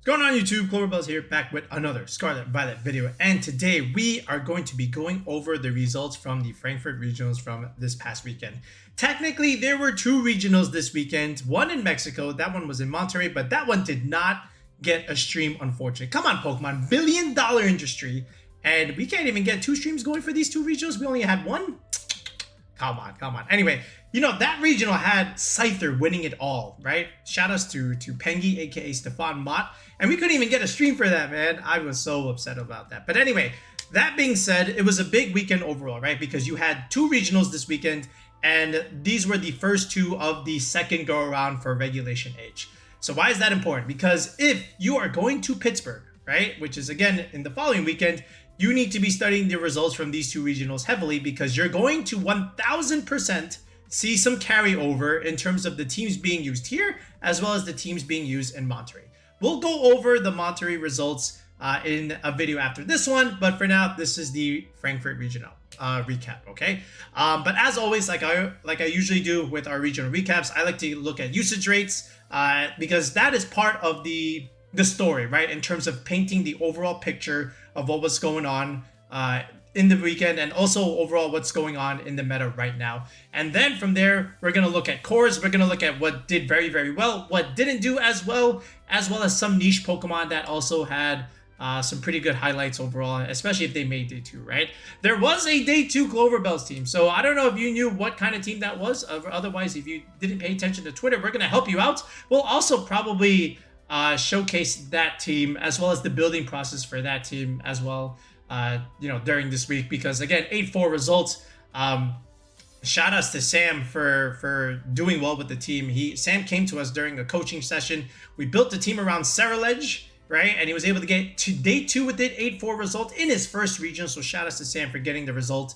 What's going on YouTube? CloverBells here, back with another Scarlet Violet video, and today we are going to be going over the results from the Frankfurt Regionals from this past weekend. Technically, there were two regionals this weekend, one in Mexico, that one was in Monterrey, but that one did not get a stream, unfortunately. Come on, Pokemon, billion-dollar industry, and we can't even get two streams going for these two regionals. We only had one. Come on. Anyway, you know, that regional had Scyther winning it all, right? Shout outs to Pengy, aka Stefan Mott. And we couldn't even get a stream for that, man. I was so upset about that. But anyway, that being said, it was a big weekend overall, right? Because you had two regionals this weekend, and these were the first two of the second go around for Regulation H. So why is that important? Because if you are going to Pittsburgh, right, which is again in the following weekend, you need to be studying the results from these two regionals heavily, because you're going to 1000% see some carryover in terms of the teams being used here, as well as the teams being used in Monterrey. We'll go over the Monterrey results in a video after this one, but for now, this is the Frankfurt Regional recap, okay? But as always, like I usually do with our regional recaps, I like to look at usage rates because that is part of the story, right? In terms of painting the overall picture of what was going on in the weekend, and also overall what's going on in the meta right now. And then from there, we're going to look at cores. We're going to look at what did very, very well, what didn't do as well as some niche Pokemon that also had some pretty good highlights overall, especially if they made day 2, right? There was a day 2 CloverBells team, so I don't know if you knew what kind of team that was. Otherwise, if you didn't pay attention to Twitter, we're going to help you out. We'll also probably showcase that team as well as the building process for that team as well, you know, during this week, because again, 8-4 results. Shout outs to Sam for doing well with the team. Sam came to us during a coaching session. We built the team around Ceruledge, right? And he was able to get to day 2 with it, 8-4 result in his first region. So shout outs to Sam for getting the result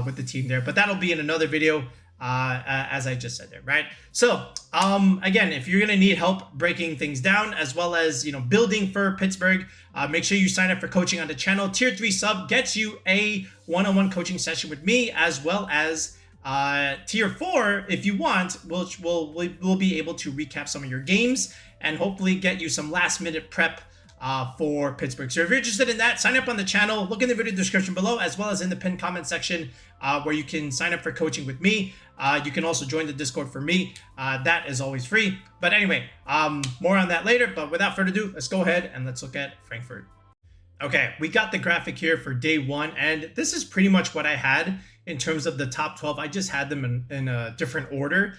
with the team there. But that'll be in another video, as I just said there, right? So again, if you're gonna need help breaking things down as well as, you know, building for Pittsburgh, make sure you sign up for coaching on the channel. Tier 3 sub gets you a one-on-one coaching session with me, as well as tier 4, if you want, we'll be able to recap some of your games and hopefully get you some last minute prep for Pittsburgh. So if you're interested in that, sign up on the channel. Look in the video description below, as well as in the pinned comment section, where you can sign up for coaching with me. You can also join the Discord for me. That is always free. But anyway, more on that later. But without further ado, let's go ahead and let's look at Frankfurt. Okay, we got the graphic here for day 1, and this is pretty much what I had in terms of the top 12. I just had them in a different order.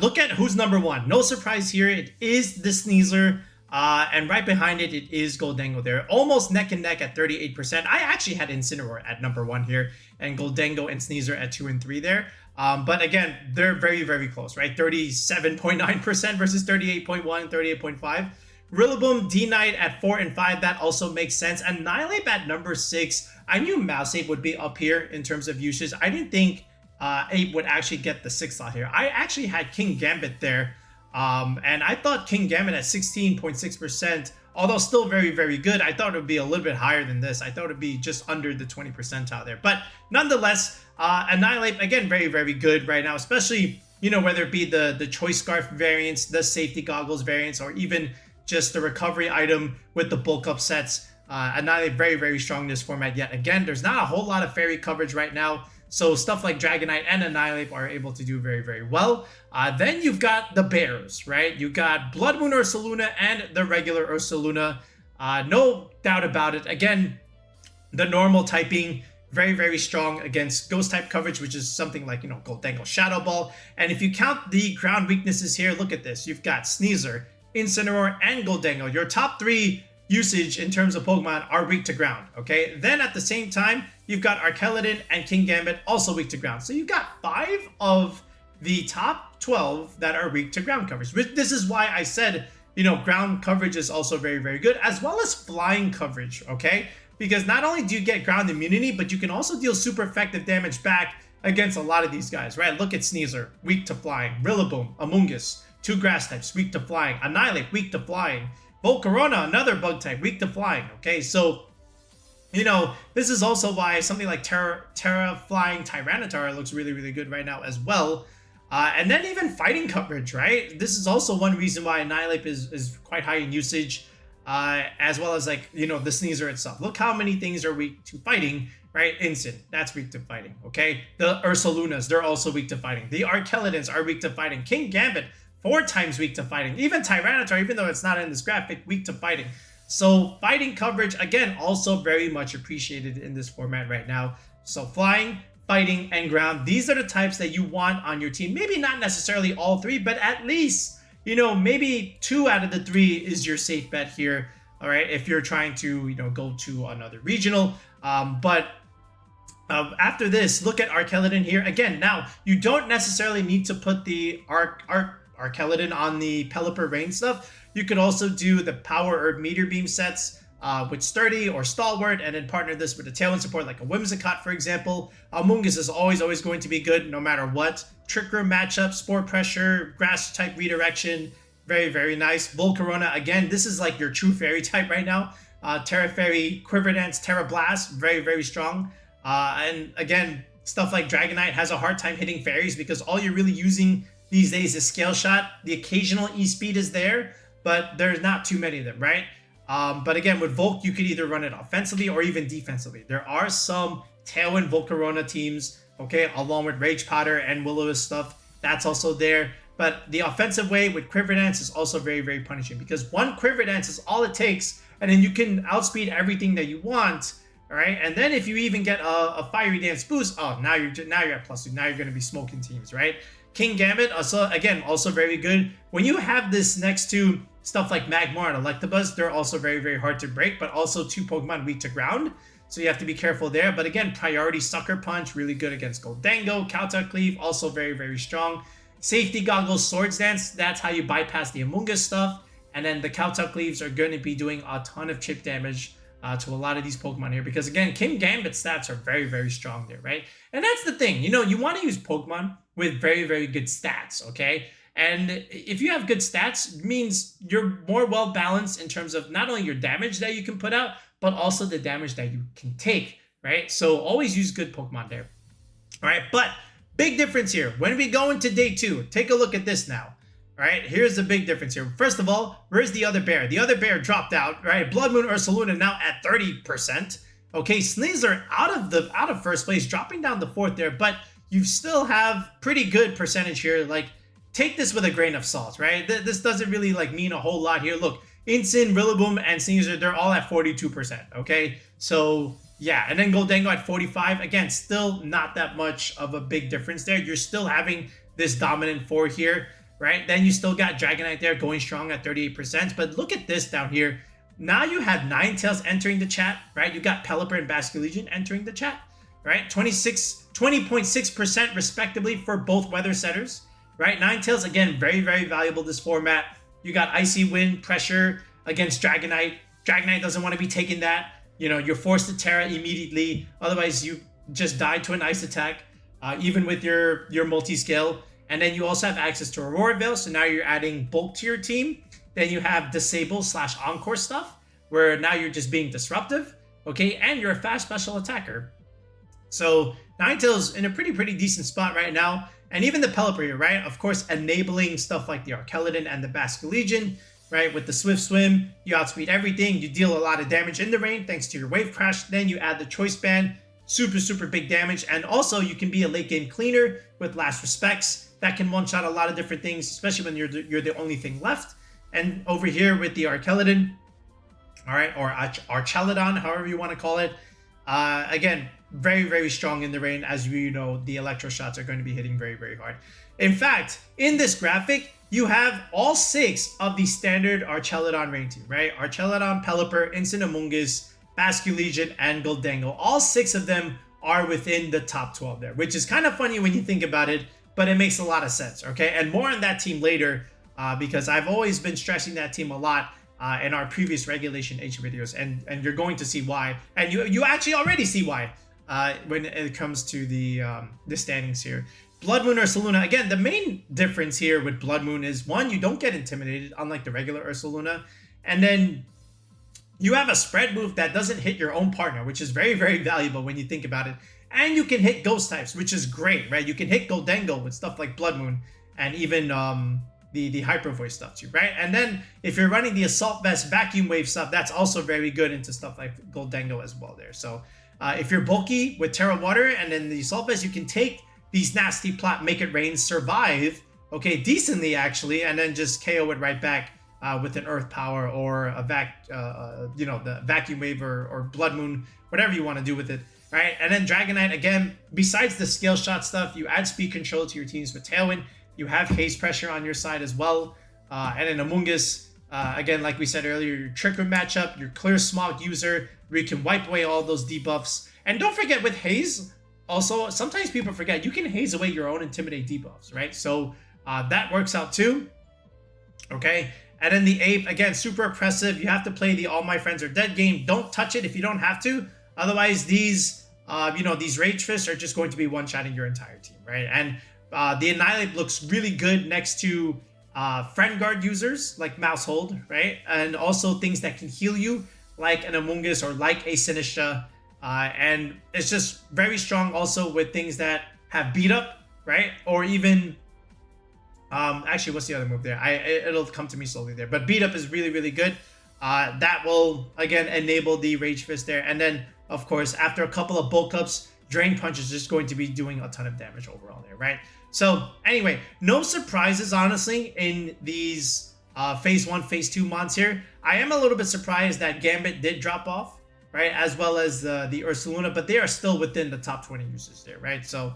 Look at who's number 1. No surprise here. It is the Sneasler. And right behind it, it is Gholdengo there. Almost neck and neck at 38%. I actually had Incineroar at number 1 here, and Gholdengo and Sneasler at 2 and 3 there. But again, they're very, very close, right? 37.9% versus 38.1, 38.5. Rillaboom, D-Knight at 4 and 5. That also makes sense. Annihilape at number 6. I knew Maushold would be up here in terms of usage. I didn't think 8 would actually get the 6th slot here. I actually had Kingambit there. And I thought Kingambit at 16.6%, although still very, very good. I thought it would be a little bit higher than this. I thought it would be just under the 20 percentile there. But nonetheless, Annihilape, again, very, very good right now, especially, you know, whether it be the Choice Scarf variants, the Safety Goggles variants, or even just the recovery item with the bulk up sets. Annihilape very, very strong in this format yet again. There's not a whole lot of fairy coverage right now, so stuff like Dragonite and Annihilape are able to do very, very well. Then you've got the Bears, right? You got Blood Moon Ursaluna and the regular Ursaluna. No doubt about it. Again, the normal typing, very, very strong against ghost type coverage, which is something like, you know, Gholdengo, Shadow Ball. And if you count the ground weaknesses here, look at this. You've got Sneasler, Incineroar, and Gholdengo. Your top 3 usage in terms of Pokemon are weak to ground, okay? Then at the same time, you've got Archaludon and Kingambit also weak to ground. So you've got 5 of the top 12 that are weak to ground coverage. This is why I said, you know, ground coverage is also very, very good, as well as flying coverage, okay? Because not only do you get ground immunity, but you can also deal super effective damage back against a lot of these guys, right? Look at Sneasler, weak to flying. Rillaboom, Amoonguss, 2 grass types, weak to flying. Annihilape, weak to flying. Volcarona, another bug type, weak to flying, okay? So, you know, this is also why something like Terra Flying Tyranitar looks really, really good right now as well. And then even fighting coverage, right? This is also one reason why Annihilape is quite high in usage. as well as like, you know, the Sneasel itself. Look how many things are weak to fighting, right? Instant, that's weak to fighting, okay? The Ursalunas, they're also weak to fighting. The Archaludons are weak to fighting. Kingambit, 4 times weak to fighting. Even Tyranitar, even though it's not in this graphic, weak to fighting. So fighting coverage, again, also very much appreciated in this format right now. So flying, fighting, and ground, these are the types that you want on your team. Maybe not necessarily all 3, but at least, you know, maybe 2 out of the 3 is your safe bet here. All right, if you're trying to, you know, go to another regional. After this, look at Archaludon here. Again, now, you don't necessarily need to put the Archaludon on the Pelipper Rain stuff. You could also do the Power Herb Meteor Beam sets with Sturdy or Stalwart, and then partner this with a Tailwind support like a Whimsicott, for example. Amoonguss is always going to be good no matter what. Trick Room matchup, Spore Pressure, Grass type redirection, very, very nice. Volcarona, again, this is like your true fairy type right now. Terra Fairy, Quiver Dance, Terra Blast, very, very strong. And again, stuff like Dragonite has a hard time hitting fairies because all you're really using these days is Scale Shot. The occasional E-Speed is there, but there's not too many of them, right? But again, with Volk, you could either run it offensively or even defensively. There are some Tailwind Volcarona teams, okay, along with Rage Powder and Will-O-Wisp stuff. That's also there. But the offensive way with Quiver Dance is also very, very punishing because one Quiver Dance is all it takes, and then you can outspeed everything that you want, all right? And then if you even get a Fiery Dance boost, oh, now you're at +2. Now you're going to be smoking teams, right? Kingambit, also very good. When you have this next to stuff like Magmar and Electabuzz, they're also very, very hard to break, but also 2 Pokemon weak to ground. So you have to be careful there. But again, Priority Sucker Punch, really good against Goldango. Kowtow Cleave, also very, very strong. Safety Goggles, Swords Dance, that's how you bypass the Amoonguss stuff. And then the Kowtow Cleaves are going to be doing a ton of chip damage to a lot of these Pokemon here. Because again, Kingambit's stats are very, very strong there, right? And that's the thing, you know, you want to use Pokemon with very, very good stats, okay? And if you have good stats, it means you're more well balanced in terms of not only your damage that you can put out, but also the damage that you can take, right? So always use good Pokemon there. All right, but big difference here. When we go into day 2, take a look at this now. All right, here's the big difference here. First of all, where's the other bear? The other bear dropped out, right? Blood Moon Ursaluna now at 30%. Okay, Sneasel out of first place, dropping down to 4th there, but you still have pretty good percentage here. Like, take this with a grain of salt, right? This doesn't really like mean a whole lot here. Look, Incin, Rillaboom, and Sneasel, they're all at 42%, okay? So, yeah, and then Goldango at 45. Again, still not that much of a big difference there. You're still having this dominant 4 here, right? Then you still got Dragonite there going strong at 38%. But look at this down here. Now you have Ninetales entering the chat, right? You got Pelipper and Basculegion entering the chat, right? 20.6% respectively for both weather setters, right? Ninetales, again, very, very valuable this format. You got Icy Wind, Pressure against Dragonite. Dragonite doesn't want to be taking that. You know, you're forced to Terra immediately. Otherwise, you just die to an Ice attack, even with your multi-scale. And then you also have access to Aurora Veil, so now you're adding bulk to your team. Then you have Disable / Encore stuff, where now you're just being disruptive, okay? And you're a fast special attacker. So Ninetales in a pretty decent spot right now. And even the Pelipper here, right? Of course, enabling stuff like the Archaludon and the Basculegion, right? With the Swift Swim, you outspeed everything. You deal a lot of damage in the rain thanks to your Wave Crash. Then you add the Choice Band, super big damage. And also, you can be a late game cleaner with Last Respects. That can one-shot a lot of different things, especially when you're the only thing left. And over here with the Archaludon, all right, or Archaludon, however you want to call it. Again, very strong in the rain. As you know, the electro shots are going to be hitting very hard. In fact, in this graphic, you have all 6 of the standard Archaludon Rain team, right? Archaludon, Pelipper, Incin, Amoonguss, Basculegion, and Goldango. All 6 of them are within the top 12 there, which is kind of funny when you think about it, but it makes a lot of sense, okay? And more on that team later, because I've always been stressing that team a lot in our previous Regulation H videos, and you're going to see why. And you actually already see why when it comes to the standings here. Blood Moon Ursaluna, again, the main difference here with Blood Moon is, 1, you don't get intimidated, unlike the regular Ursaluna, and then you have a spread move that doesn't hit your own partner, which is very valuable when you think about it. And you can hit ghost types, which is great, right? You can hit Goldango with stuff like Blood Moon, and even the the Hyper Voice stuff too, right? And then if you're running the Assault Vest Vacuum Wave stuff, that's also very good into stuff like Goldengo as well there. So if you're bulky with Terra Water and then the Assault Vest, you can take these nasty Plot, Make It Rain, survive, okay, decently actually, and then just KO it right back with an Earth Power or a the Vacuum Wave or Blood Moon, whatever you want to do with it, right? And then Dragonite, again, besides the Scale Shot stuff, you add speed control to your teams with Tailwind. You have Haze Pressure on your side as well. And then Amoonguss, again, like we said earlier, your Trick Room matchup, your Clear Smog user, where you can wipe away all those debuffs. And don't forget with Haze, also, sometimes people forget, you can haze away your own Intimidate debuffs, right? So that works out too, okay? And then the Ape, again, super oppressive. You have to play the All My Friends Are Dead game. Don't touch it if you don't have to. Otherwise, these Rage Fists are just going to be one-shotting your entire team, right? And the Annihilate looks really good next to Friend Guard users like Maushold, right? And also things that can heal you like an Amoonguss or like a Sinistra. And it's just very strong also with things that have Beat Up, right? Or even... actually, what's the other move there? It'll come to me slowly there. But Beat Up is really, really good. That will, again, enable the Rage Fist there. And then, of course, after a couple of bulk ups, Drain Punch is just going to be doing a ton of damage overall there, right? So, anyway, no surprises, honestly, in these Phase 1, Phase 2 mons here. I am a little bit surprised that Gambit did drop off, right? As well as the Ursaluna, but they are still within the top 20 users there, right? So,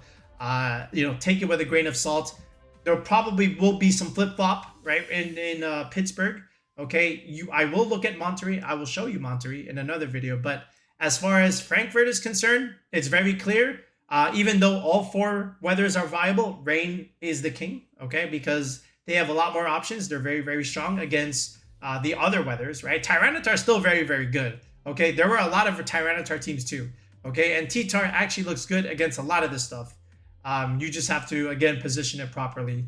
take it with a grain of salt. There probably will be some flip-flop, right, in Pittsburgh, okay? I will look at Monterrey. I will show you Monterrey in another video, but as far as Frankfurt is concerned, it's very clear. Even though all four weathers are viable, Rain is the king, okay? Because they have a lot more options. They're very, very strong against the other weathers, right? Tyranitar is still very, very good, okay? There were a lot of Tyranitar teams too, okay? And T-Tar actually looks good against a lot of this stuff. You just have to, again, position it properly,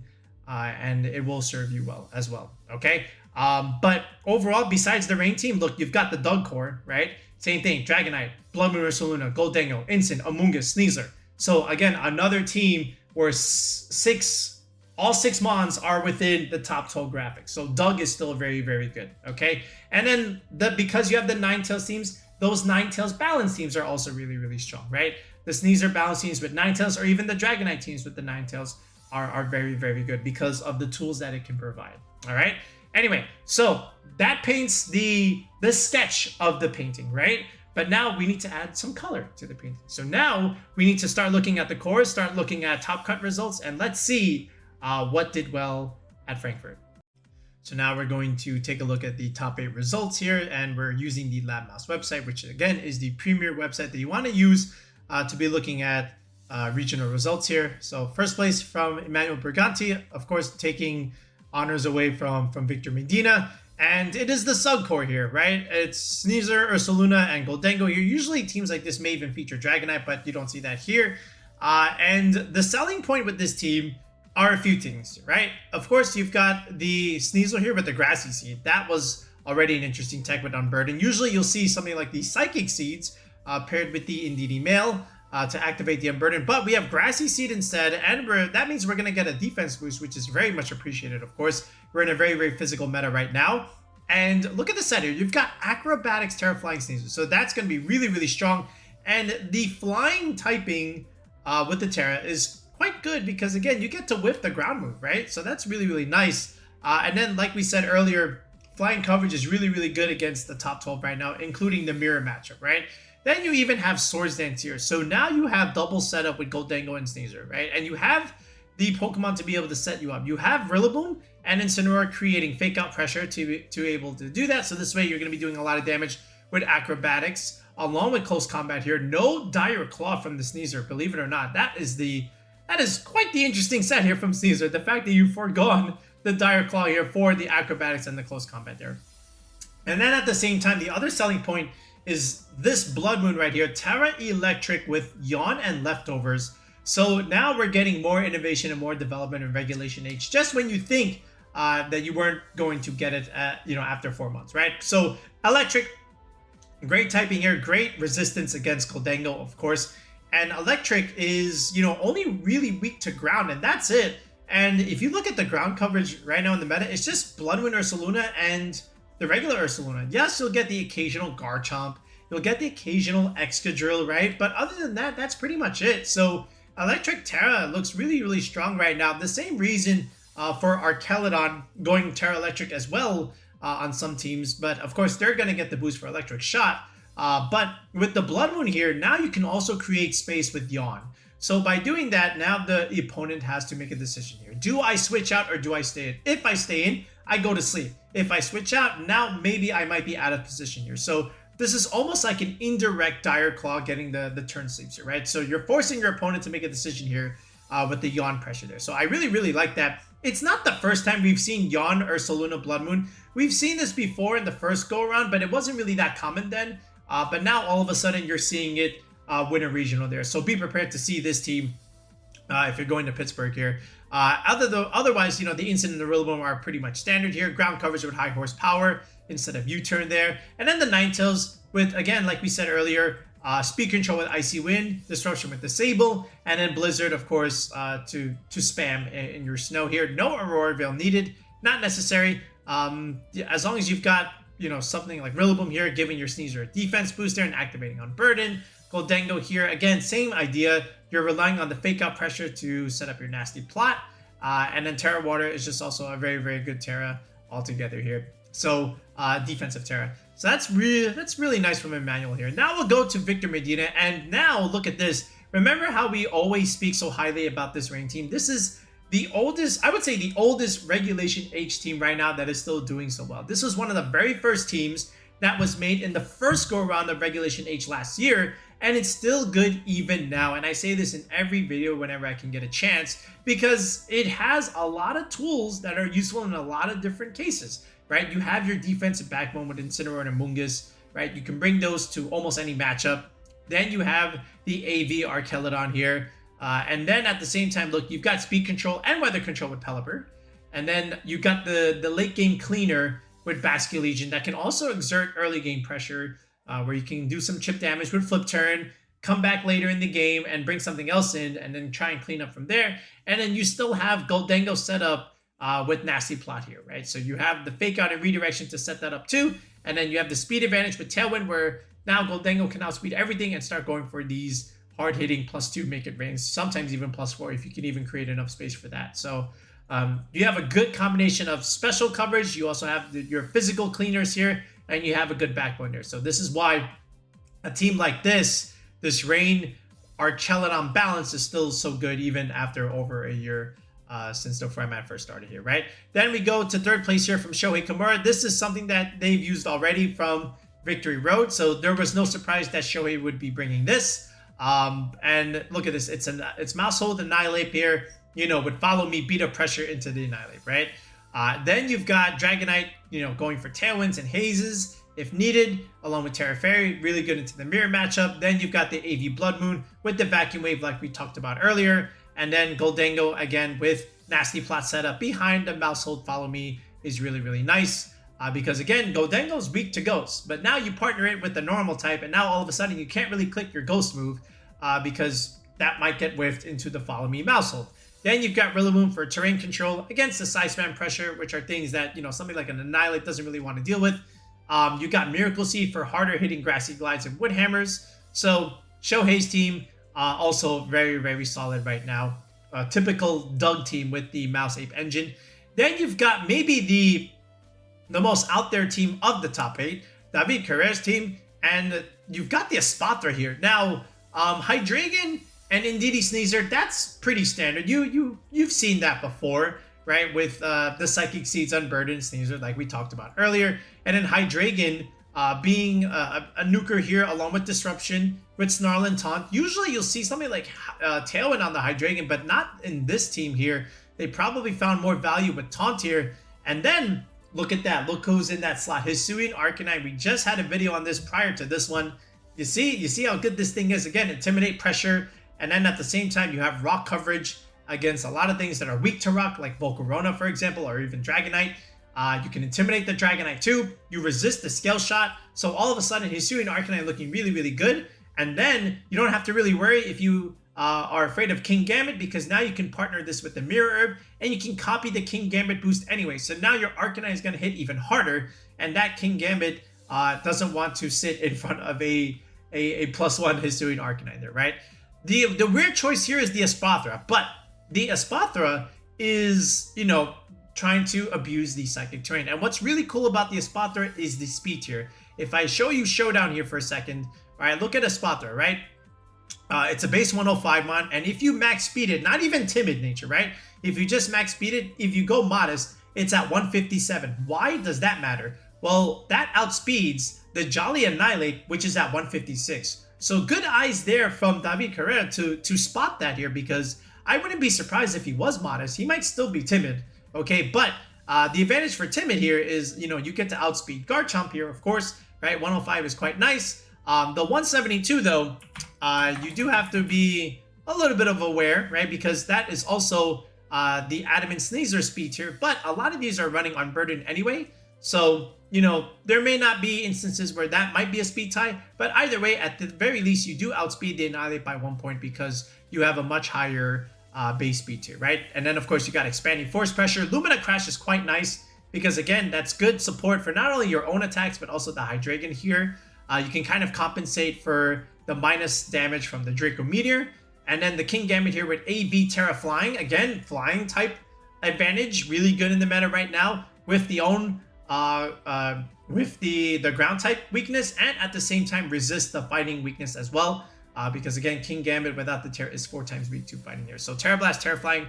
and it will serve you well as well, okay? But overall, besides the Rain team, look, you've got the Doug core, right? Same thing, Dragonite, Blood Moon Ursaluna, Goldengo, Instant, Amoonguss, Sneasler. So again, another team where all six mons are within the top 12 graphics. So Doug is still very, very good, okay? And then because you have the Ninetales teams, those Ninetales balance teams are also really, really strong, right? The Sneasler balance teams with Ninetales or even the Dragonite teams with the Ninetales are very, very good because of the tools that it can provide, all right? Anyway, so that paints the sketch of the painting, right? But now we need to add some color to the painting. So now we need to start looking at the cores, start looking at top cut results, and let's see what did well at Frankfurt. So now we're going to take a look at the top 8 results here, and we're using the LabMouse website, which again is the premier website that you want to use to be looking at regional results here. So first place from Emmanuel Briganti, of course, taking honors away from Victor Medina. And it is the sub-core here, right? It's Sneasler, Ursaluna, and Goldengo here. Usually teams like this may even feature Dragonite, but you don't see that here. And the selling point with this team are a few things, right? Of course, you've got the Sneasler here with the Grassy Seed. That was already an interesting tech with Unburden. Usually you'll see something like the Psychic Seeds paired with the Indeedee Mail to activate the Unburden. But we have Grassy Seed instead, and that means we're going to get a defense boost, which is very much appreciated, of course. We're in a very, very physical meta right now. And look at the set here. You've got Acrobatics, Terra Flying Sneasler. So that's going to be really, really strong. And the flying typing with the Terra is quite good because, again, you get to whiff the ground move, right? So that's really, really nice. And then, like we said earlier, flying coverage is really, really good against the top 12 right now, including the mirror matchup, right? Then you even have Swords Dance here. So now you have double setup with Goldengo and Sneasler, right? And you have the Pokemon to be able to set you up. You have Rillaboom and Incineroar creating fake out pressure to able to do that. So this way you're going to be doing a lot of damage with Acrobatics along with Close Combat here. No Dire Claw from the Sneasler, believe it or not. That is quite the interesting set here from Sneasler. The fact that you've foregone the Dire Claw here for the Acrobatics and the Close Combat there. And then at the same time, the other selling point is this Blood Moon right here, Terra Electric with Yawn and Leftovers. So now we're getting more innovation and more development in Regulation H, just when you think that you weren't going to get it after 4 months, right? So Electric, great typing here, great resistance against Goldengo, of course. And Electric is, only really weak to ground, and that's it. And if you look at the ground coverage right now in the meta, it's just Bloodwind Ursaluna and the regular Ursaluna. Yes, you'll get the occasional Garchomp. You'll get the occasional Excadrill, right? But other than that, that's pretty much it. So Electric Terra looks really, really strong right now. The same reason for Archaludon going Terra Electric as well on some teams. But of course, they're going to get the boost for Electric Shot. But with the Blood Moon here, now you can also create space with Yawn. So by doing that, now the opponent has to make a decision here. Do I switch out or do I stay in? If I stay in, I go to sleep. If I switch out, now maybe I might be out of position here. So this is almost like an indirect Dire Claw getting the turn sleeps here, right? So you're forcing your opponent to make a decision here with the Yawn pressure there. So I really, really like that. It's not the first time we've seen Yawn or Ursaluna Blood Moon. We've seen this before in the first go-around, but it wasn't really that common then. But now all of a sudden you're seeing it win a regional there. So be prepared to see this team if you're going to Pittsburgh here. Otherwise, you know, the Instant and the Rillaboom are pretty much standard here. Ground coverage with high horsepower instead of U-turn there. And then the Ninetales with, again, like we said earlier, speed control with Icy Wind, Disruption with Disable, and then Blizzard, of course, to spam in your snow here. No Aurora Veil needed, not necessary. As long as you've got, you know, something like Rillaboom here, giving your Sneasel a defense booster and activating on Burden. Goldengo here, again, same idea. You're relying on the Fake Out pressure to set up your nasty plot. And then Terra Water is just also a very, very good Terra altogether here. So defensive Terra. So that's really nice from Emmanuel here. Now we'll go to Victor Medina, and now look at this. Remember how we always speak so highly about this Rain team? This is the oldest, I would say the oldest Regulation H team right now that is still doing so well. This was one of the very first teams that was made in the first go-around of Regulation H last year, and it's still good even now. And I say this in every video whenever I can get a chance, because it has a lot of tools that are useful in a lot of different cases, right? You have your defensive backbone with Incineroar and Amoonguss, right? You can bring those to almost any matchup. Then you have the AV Archaludon here. And then at the same time, look, you've got speed control and weather control with Pelipper. And then you've got the late game cleaner with Basculegion that can also exert early game pressure, where you can do some chip damage with Flip Turn, come back later in the game and bring something else in, and then try and clean up from there. And then you still have Goldengo set up with Nasty Plot here, right? So you have the Fake Out and Redirection to set that up too. And then you have the speed advantage with Tailwind, where now Goldengo can outspeed everything and start going for these hard-hitting +2 make it rings, sometimes even +4 if you can even create enough space for that. So you have a good combination of special coverage. You also have your physical cleaners here, and you have a good backbone there. So this is why a team like this Rain Archaludon Balance is still so good even after over a year since the format first started here, right? Then we go to third place here from Shohei Kimura. This is something that they've used already from Victory Road, so there was no surprise that Shohei would be bringing this. And look at this, it's Maushold Annihilape here, you know, would follow me, beat up pressure into the Annihilape, right? Then you've got Dragonite, you know, going for Tailwinds and Hazes if needed, along with Terra Fairy, really good into the mirror matchup. Then you've got the AV Blood Moon with the Vacuum Wave like we talked about earlier. And then Goldengo again with Nasty Plot setup behind the Maushold Follow Me is really, really nice. Because again, Goldengo's weak to Ghost, but now you partner it with the normal type, and now all of a sudden you can't really click your Ghost move because that might get whiffed into the Follow Me Maushold. Then you've got Rillaboom for terrain control against the Side Spam pressure, which are things that, you know, something like an Annihilape doesn't really want to deal with. You got Miracle Seed for harder hitting Grassy Glides and Wood Hammers. So Shohei's team also very, very solid right now. Typical Doug team with the Mouse Ape engine. Then you've got maybe the most out there team of the top 8, David Carrer's team, and you've got the Espatra here. Now, Hydreigon and Indeedee Sneasel, that's pretty standard. You've seen that before, right? With the Psychic Seeds Unburdened Sneasel, like we talked about earlier, and then Hydreigon being a nuker here, along with Disruption with Snarl and Taunt. Usually you'll see something like Tailwind on the Hydreigon, but not in this team here. They probably found more value with Taunt here, and then look at that. Look who's in that slot. Hisuian Arcanine. We just had a video on this prior to this one. You see how good this thing is. Again, Intimidate, pressure, and then at the same time, you have rock coverage against a lot of things that are weak to rock, like Volcarona, for example, or even Dragonite. You can Intimidate the Dragonite too. You resist the Scale Shot. So all of a sudden, Hisuian Arcanine looking really, really good. And then you don't have to really worry if you are afraid of Kingambit, because now you can partner this with the Mirror Herb and you can copy the Kingambit boost anyway. So now your Arcanine is going to hit even harder, and that Kingambit doesn't want to sit in front of a +1 Hisuian Arcanine there, right? The weird choice here is the Espathra, but the Espathra is, you know, trying to abuse the Psychic Terrain. And what's really cool about the Espathra is the speed tier. If I show you Showdown here for a second, all right, look at Espathra, right? It's a base 105 mon, and if you max speed it, not even timid nature, right? If you just max speed it, if you go modest, it's at 157. Why does that matter? Well, that outspeeds the Jolly Annihilape, which is at 156. So good eyes there from David Carrera to spot that here, because I wouldn't be surprised if he was modest. He might still be timid, okay? But the advantage for timid here is, you know, you get to outspeed Garchomp here, of course, right? 105 is quite nice. The 172 though, you do have to be a little bit of aware, right? Because that is also the Adamant Sneasler speed tier, but a lot of these are running Unburdened anyway. So, you know, there may not be instances where that might be a speed tie, but either way, at the very least, you do outspeed the Annihilape by 1 point because you have a much higher base speed tier, right? And then, of course, you got Expanding Force Pressure. Lumina Crash is quite nice because, again, that's good support for not only your own attacks, but also the Hydreigon here. You can kind of compensate for the minus damage from the Draco Meteor. And then the Kingambit here with AV Terra Flying. Again, flying type advantage. Really good in the meta right now with the own with the ground type weakness, and at the same time resist the fighting weakness as well. Because again, Kingambit without the Terra is 4 times weak to fighting here. So Terra Blast, Terra Flying,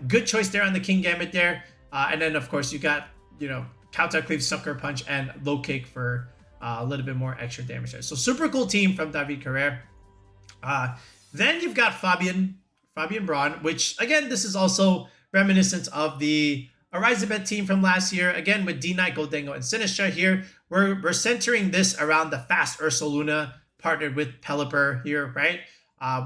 good choice there on the Kingambit there. And then of course you got, you know, Kowtow Cleave, Sucker Punch, and Low Kick for a little bit more extra damage there. So super cool team from David Carrera. Then you've got Fabian Braun, which again, this is also reminiscent of the Arizabet team from last year. Again, with D-Knight, Goldengo, and Sinistra here. We're centering this around the fast Ursaluna partnered with Pelipper here, right?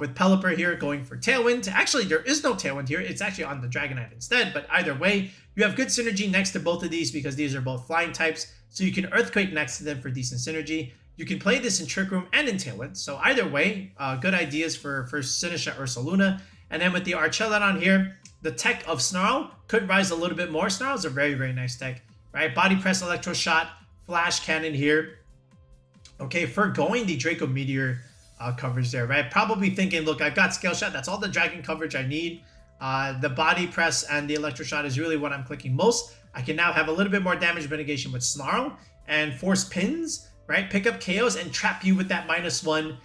With Pelipper here going for Tailwind. Actually, there is no Tailwind here. It's actually on the Dragonite instead. But either way, you have good synergy next to both of these because these are both flying types. So you can Earthquake next to them for decent synergy. You can play this in Trick Room and in Tailwind. So either way, good ideas for Sinistra Ursaluna. And then with the Archaludon here, the tech of Snarl could rise a little bit more. Snarl is a very, very nice tech, right? Body Press, Electro Shot, Flash Cannon here. Okay, forgoing the Draco Meteor coverage there, right? Probably thinking, look, I've got Scale Shot. That's all the Dragon coverage I need. The Body Press and the Electro Shot is really what I'm clicking most. I can now have a little bit more damage mitigation with Snarl and Force Pins, right? Pick up KOs and trap you with that -1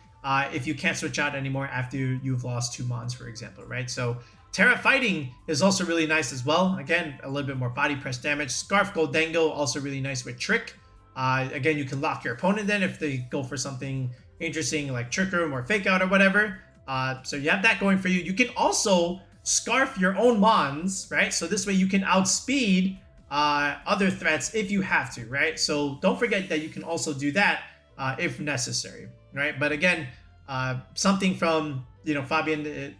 if you can't switch out anymore after you've lost 2 Mons, for example, right? So Terra Fighting is also really nice as well. Again, a little bit more body press damage. Scarf Goldengo, also really nice with Trick. Again, you can lock your opponent in if they go for something interesting like Trick Room or Fake Out or whatever. So you have that going for you. You can also Scarf your own Mons, right? So this way you can outspeed other threats if you have to, right? So don't forget that you can also do that if necessary, right? But again, something from, you know, Fabian,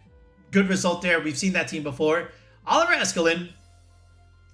good result there. We've seen that team before. Oliver Escalin,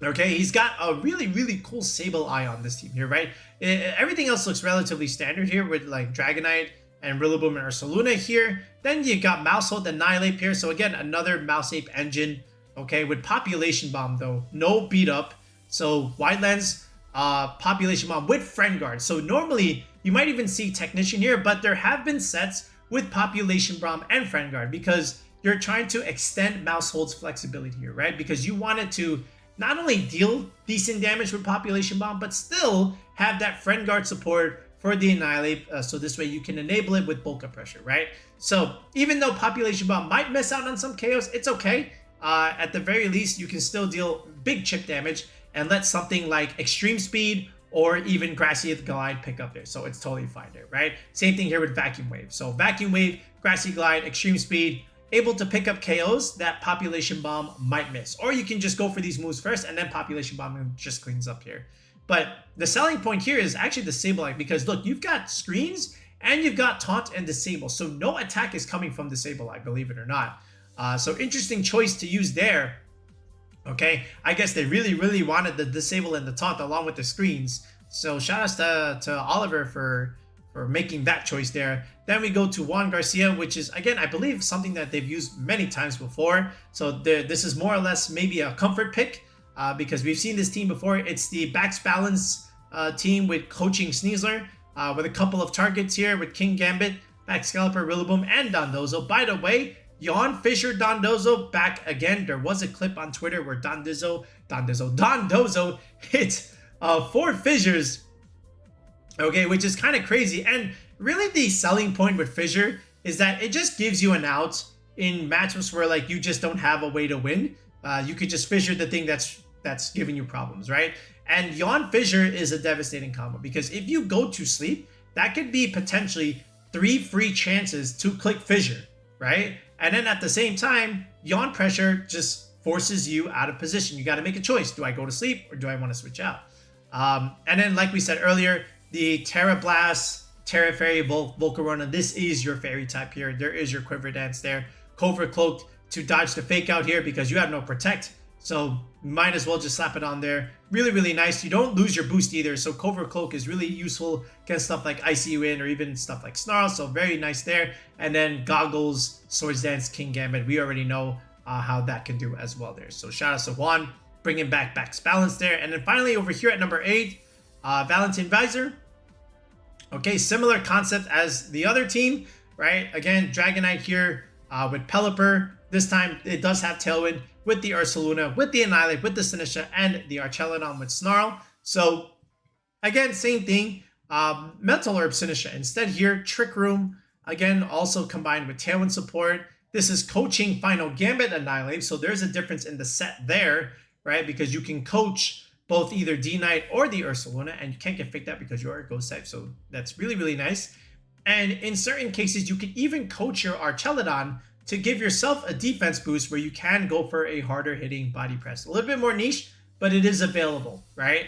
okay, he's got a really, really cool Sableye on this team here, right? Everything else looks relatively standard here with like Dragonite and Rillaboom and Ursaluna here. Then you got Maushold and Annihilape here. So again, another Mouseape engine, okay, with Population Bomb though. No beat up. So Wide Lens, Population Bomb with Friend Guard. So normally you might even see Technician here, but there have been sets with Population Bomb and Friend Guard because you're trying to extend Mousehold's flexibility here, right? Because you want it to not only deal decent damage with Population Bomb, but still have that Friend Guard support for the Annihilape, so this way you can enable it with Bulk Up Pressure, right? So even though Population Bomb might miss out on some KOs, it's okay. At the very least, you can still deal big chip damage and let something like Extreme Speed or even Grassy Glide pick up there. So it's totally fine there, right? Same thing here with Vacuum Wave. So Vacuum Wave, Grassy Glide, Extreme Speed, able to pick up KOs that Population Bomb might miss. Or you can just go for these moves first and then Population Bomb just cleans up here. But the selling point here is actually the Sableye because look, you've got screens and you've got Taunt and Disable. So no attack is coming from the Sableye, believe it or not. So interesting choice to use there. Okay, I guess they really, really wanted the Disable and the Taunt along with the screens. So shout outs to Oliver for for making that choice there. Then we go to Juan Garcia, which is, again, I believe something that they've used many times before. So this is more or less maybe a comfort pick because we've seen this team before. It's the Backs Balance team with coaching Sneasler with a couple of targets here with Kingambit, Excalibur, Rillaboom, and Dondozo. By the way, Yawn Fisher Dondozo back again. There was a clip on Twitter where Dondozo hit 4 fissures, okay, which is kind of crazy. And really the selling point with Fissure is that it just gives you an out in matchups where like you just don't have a way to win. You could just Fissure the thing that's giving you problems, right? And Yawn Fissure is a devastating combo because if you go to sleep, that could be potentially 3 free chances to click Fissure, right? And then at the same time, Yawn Pressure just forces you out of position. You got to make a choice. Do I go to sleep or do I want to switch out? And then, like we said earlier, the Terra Blast, Terra Fairy, Volcarona, this is your fairy type here. There is your Quiver Dance there. Covert Cloak to dodge the fake out here because you have no Protect. So might as well just slap it on there. Really, really nice. You don't lose your boost either. So Covert Cloak is really useful against stuff like Icy Wind or even stuff like Snarl. So very nice there. And then Goggles, Swords Dance, Kingambit. We already know how that can do as well there. So shout out to Juan, bringing back Backs Balance there. And then finally over here at number 8, Valentine Visor. Okay, similar concept as the other team, right? Again, Dragonite here with Pelipper. This time it does have Tailwind with the Ursaluna, with the Annihilape, with the Sinistra, and the Archaludon with Snarl. So again, same thing. Metal Herb Sinistra. Instead here, Trick Room, again, also combined with Tailwind support. This is coaching Final Gambit Annihilape, so there's a difference in the set there, right? Because you can coach both either D-Knight or the Ursaluna, and you can't get faked out because you are a Ghost type, so that's really, really nice. And in certain cases, you can even coach your Archaludon to give yourself a defense boost where you can go for a harder hitting body press. A little bit more niche, but it is available, right?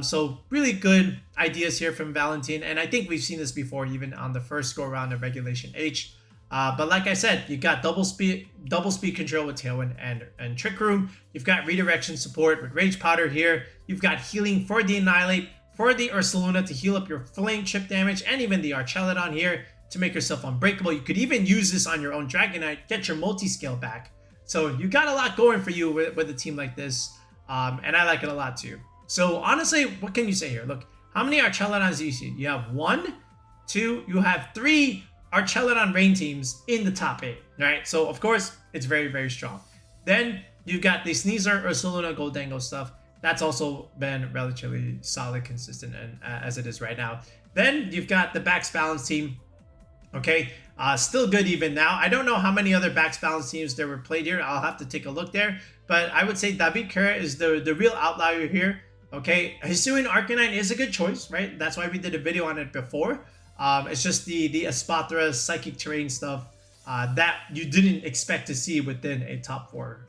So really good ideas here from Valentine, and I think we've seen this before even on the first go around of Regulation H. But like I said, you got double speed control with Tailwind and Trick Room. You've got redirection support with Rage Powder here. You've got healing for the Annihilape, for the Ursaluna to heal up your flame chip damage, and even the Archaludon here to make yourself unbreakable. You could even use this on your own Dragonite, get your multi-scale back. So you got a lot going for you with a team like this, and I like it a lot too. So honestly, what can you say here? Look, how many Archaludons do you see? You have 1, 2, you have 3 Archaludon Rain teams in the top 8, right? So of course, it's very, very strong. Then you've got the Sneasler, Ursaluna, Goldango stuff. That's also been relatively solid, consistent, and as it is right now. Then you've got the Backs Balance team. Okay, still good even now. I don't know how many other Backs Balance teams there were played here. I'll have to take a look there. But I would say David Kura is the real outlier here. Okay, Hisuian Arcanine is a good choice, right? That's why we did a video on it before. It's just the Espathra Psychic Terrain stuff that you didn't expect to see within a top 4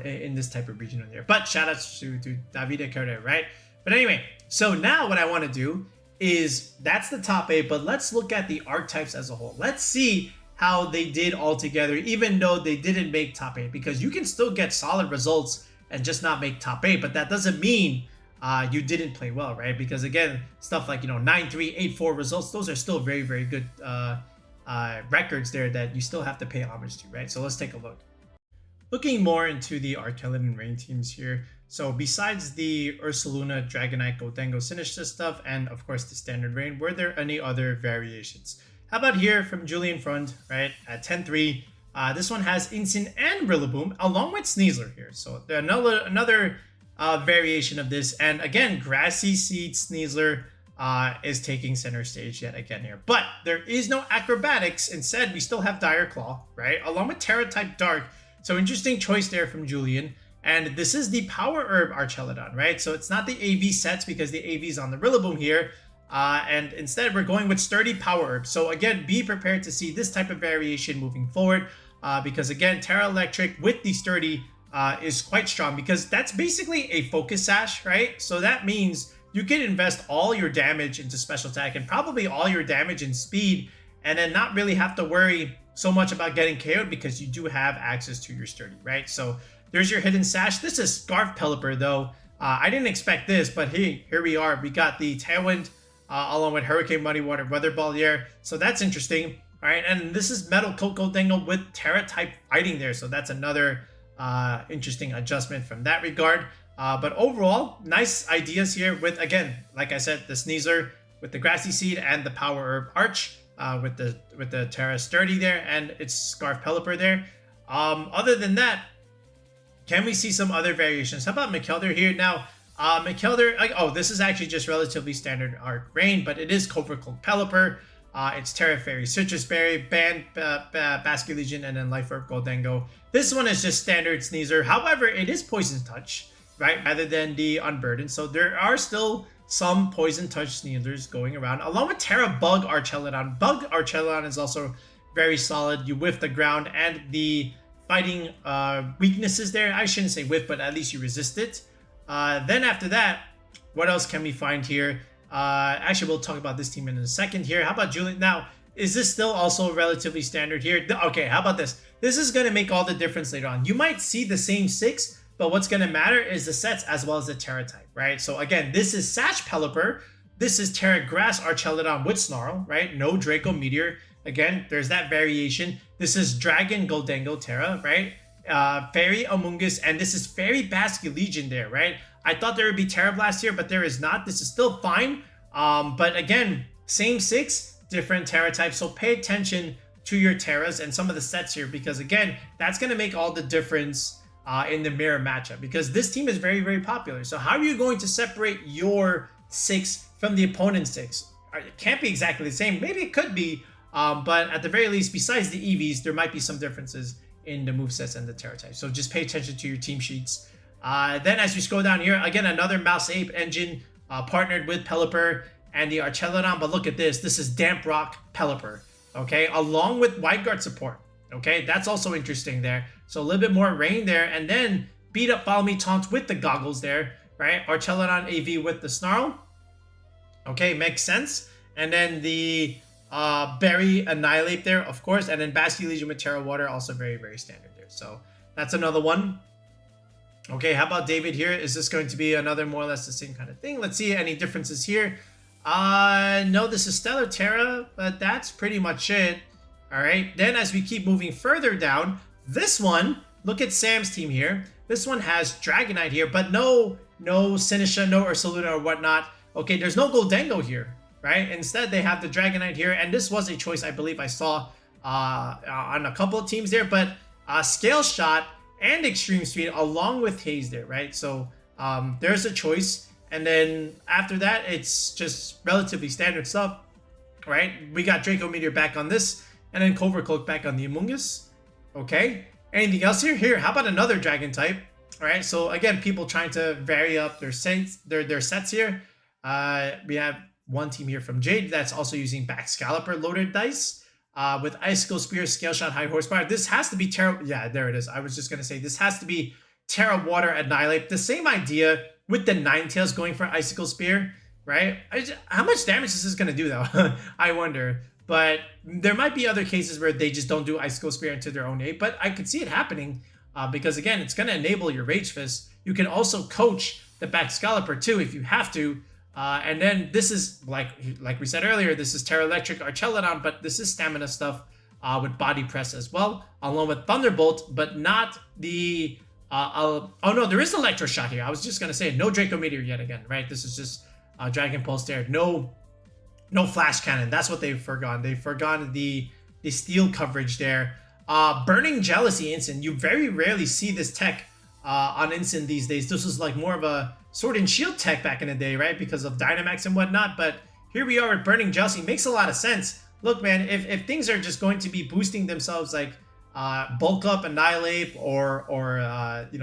in this type of regional here. But shout out to David Kura, right? But anyway, so now what I want to do is that's the top 8, but let's look at the archetypes as a whole. Let's see how they did all together, even though they didn't make top 8, because you can still get solid results and just not make top 8, but that doesn't mean you didn't play well, right? Because again, stuff like, 9-3, 8-4 results, those are still very, very good records there that you still have to pay homage to, right? So let's take a look. Looking more into the Archaludon Rain teams here. So besides the Ursaluna, Dragonite, Goldango, Sinistra stuff, and of course the standard Rain, were there any other variations? How about here from Julian Front, right, at 10-3. This one has Incin and Rillaboom, along with Sneasler here. So another variation of this. And again, Grassy Seed Sneasler is taking center stage yet again here. But there is no acrobatics. Instead, we still have Dire Claw, right, along with Terra-type Dark. So interesting choice there from Julian. And this is the Power Herb Archaludon, right? So it's not the AV sets because the AV is on the Rillaboom here. And instead, we're going with Sturdy Power Herb. So again, be prepared to see this type of variation moving forward. Because again, Terra Electric with the Sturdy is quite strong because that's basically a Focus Sash, right? So that means you can invest all your damage into Special Attack and probably all your damage in Speed and then not really have to worry so much about getting KO'd because you do have access to your Sturdy, right? So there's your Hidden Sash. This is Scarf Pelipper though. I didn't expect this, but hey, here we are. We got the Tailwind along with Hurricane Muddy Water Weather Ball here. So that's interesting. All right, and this is Metal Coco Dingo with Terra type fighting there. So that's another interesting adjustment from that regard. But overall, nice ideas here with, again, like I said, the Sneasler with the Grassy Seed and the Power Herb Arch with the Terra Sturdy there and its Scarf Pelipper there. Other than that, can we see some other variations? How about McKelder here? Now, McKelder, this is actually just relatively standard Arc Rain, but it is Covert Cloak Pelipper. It's Terra Fairy, Citrus Berry, Band, Basculegion, and then Life Orb Goldengo. This one is just standard Sneasler. However, it is Poison Touch, right? Rather than the Unburdened. So there are still some Poison Touch Sneaslers going around, along with Terra Bug Archaludon. Bug Archaludon is also very solid. You whiff the ground and the fighting weaknesses there. I shouldn't say whiff, but at least you resist it. Then after that, what else can we find here? Actually, we'll talk about this team in a second here. How about Julian? Now, is this still also relatively standard here? Okay, how about this? This is going to make all the difference later on. You might see the same 6, but what's going to matter is the sets as well as the Terra type, right? So again, this is Sash Pelipper. This is Terra Grass Archaludon with Snarl, right? No Draco Meteor. Again, there's that variation. This is Dragon Goldengo Terra, right? Fairy Amoonguss, and this is Fairy Basculegion there, right? I thought there would be Terra Blast here, but there is not. This is still fine. But again, same 6, different Terra types. So pay attention to your Terras and some of the sets here, because again, that's going to make all the difference in the mirror matchup, because this team is very, very popular. So how are you going to separate your 6 from the opponent's 6? It can't be exactly the same. Maybe it could be, but at the very least, besides the EVs, there might be some differences in the movesets and the Terra types. So just pay attention to your team sheets. Then as we scroll down here, again, another Mouse Ape engine partnered with Pelipper and the Archaludon. But look at this. This is Damp Rock Pelipper, okay? Along with Wide Guard support, okay? That's also interesting there. So a little bit more rain there. And then Beat Up Follow Me Taunt with the goggles there, right? Archaludon AV with the Snarl. Okay, makes sense. And then the Berry Annihilape there, of course. And then Basculegion with Terra Water, also very, very standard there. So that's another one. Okay, how about David here? Is this going to be another more or less the same kind of thing? Let's see any differences here. No, this is Stellar Terra, but that's pretty much it. All right, then as we keep moving further down, this one, look at Sam's team here. This one has Dragonite here, but no Sinisha, no Ursaluna or whatnot. Okay, there's no Goldengo here, right? Instead, they have the Dragonite here, and this was a choice I believe I saw on a couple of teams there, but Scale Shot and Extreme Speed along with Haze there, right? So there's a choice. And then after that, it's just relatively standard stuff, right? We got Draco Meteor back on this, and then Covert Cloak back on the Amoonguss. Okay, anything else here? Here, how about another Dragon type? All right, so again, people trying to vary up their sets here. We have one team here from Jade that's also using back Scalper loaded dice. With Icicle Spear, Scale Shot, High Horsepower. This has to be Terra... Yeah, there it is. I was just going to say, this has to be Terra Water Annihilate. The same idea with the Ninetales going for Icicle Spear, right? How much damage is this going to do, though? I wonder. But there might be other cases where they just don't do Icicle Spear into their own 8. But I could see it happening because, again, it's going to enable your Rage Fist. You can also coach the back Scalper, too, if you have to. And then this is, like we said earlier, this is Terra Electric Archaludon, but this is stamina stuff with Body Press as well, along with Thunderbolt, but not the... oh no, there is Electroshot here. I was just going to say, no Draco Meteor yet again, right? This is just Dragon Pulse there. No Flash Cannon. That's what they've forgotten. They've forgotten the steel coverage there. Burning Jealousy Instant. You very rarely see this tech on Instant these days. This was like more of a Sword and Shield tech back in the day, right? Because of Dynamax and whatnot. But here we are with Burning Jealousy. Makes a lot of sense. Look, man, if things are just going to be boosting themselves like Bulk Up Annihilape or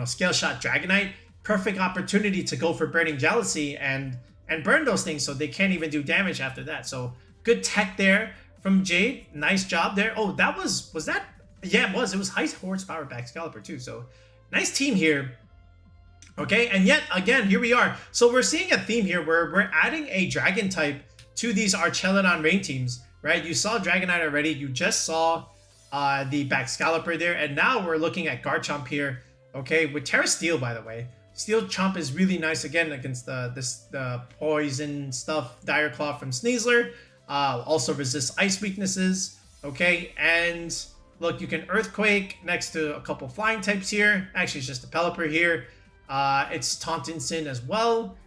Scale Shot Dragonite, perfect opportunity to go for Burning Jealousy and burn those things so they can't even do damage after that. So good tech there from Jade. Nice job there. Oh, that was that? Yeah, it was. It was high horsepower back Scalper too. So nice team here. Okay, and yet again, here we are. So we're seeing a theme here where we're adding a Dragon type to these Archaludon Rain teams, right? You saw Dragonite already. You just saw the back Scalper there, and now we're looking at Garchomp here, okay, with Terra Steel, by the way. Steel Chomp is really nice again against the poison stuff. Dire Claw from Sneasler. Also resists ice weaknesses. Okay, and look, you can Earthquake next to a couple flying types here. Actually, it's just a Pelipper here. It's Tauntaun as well.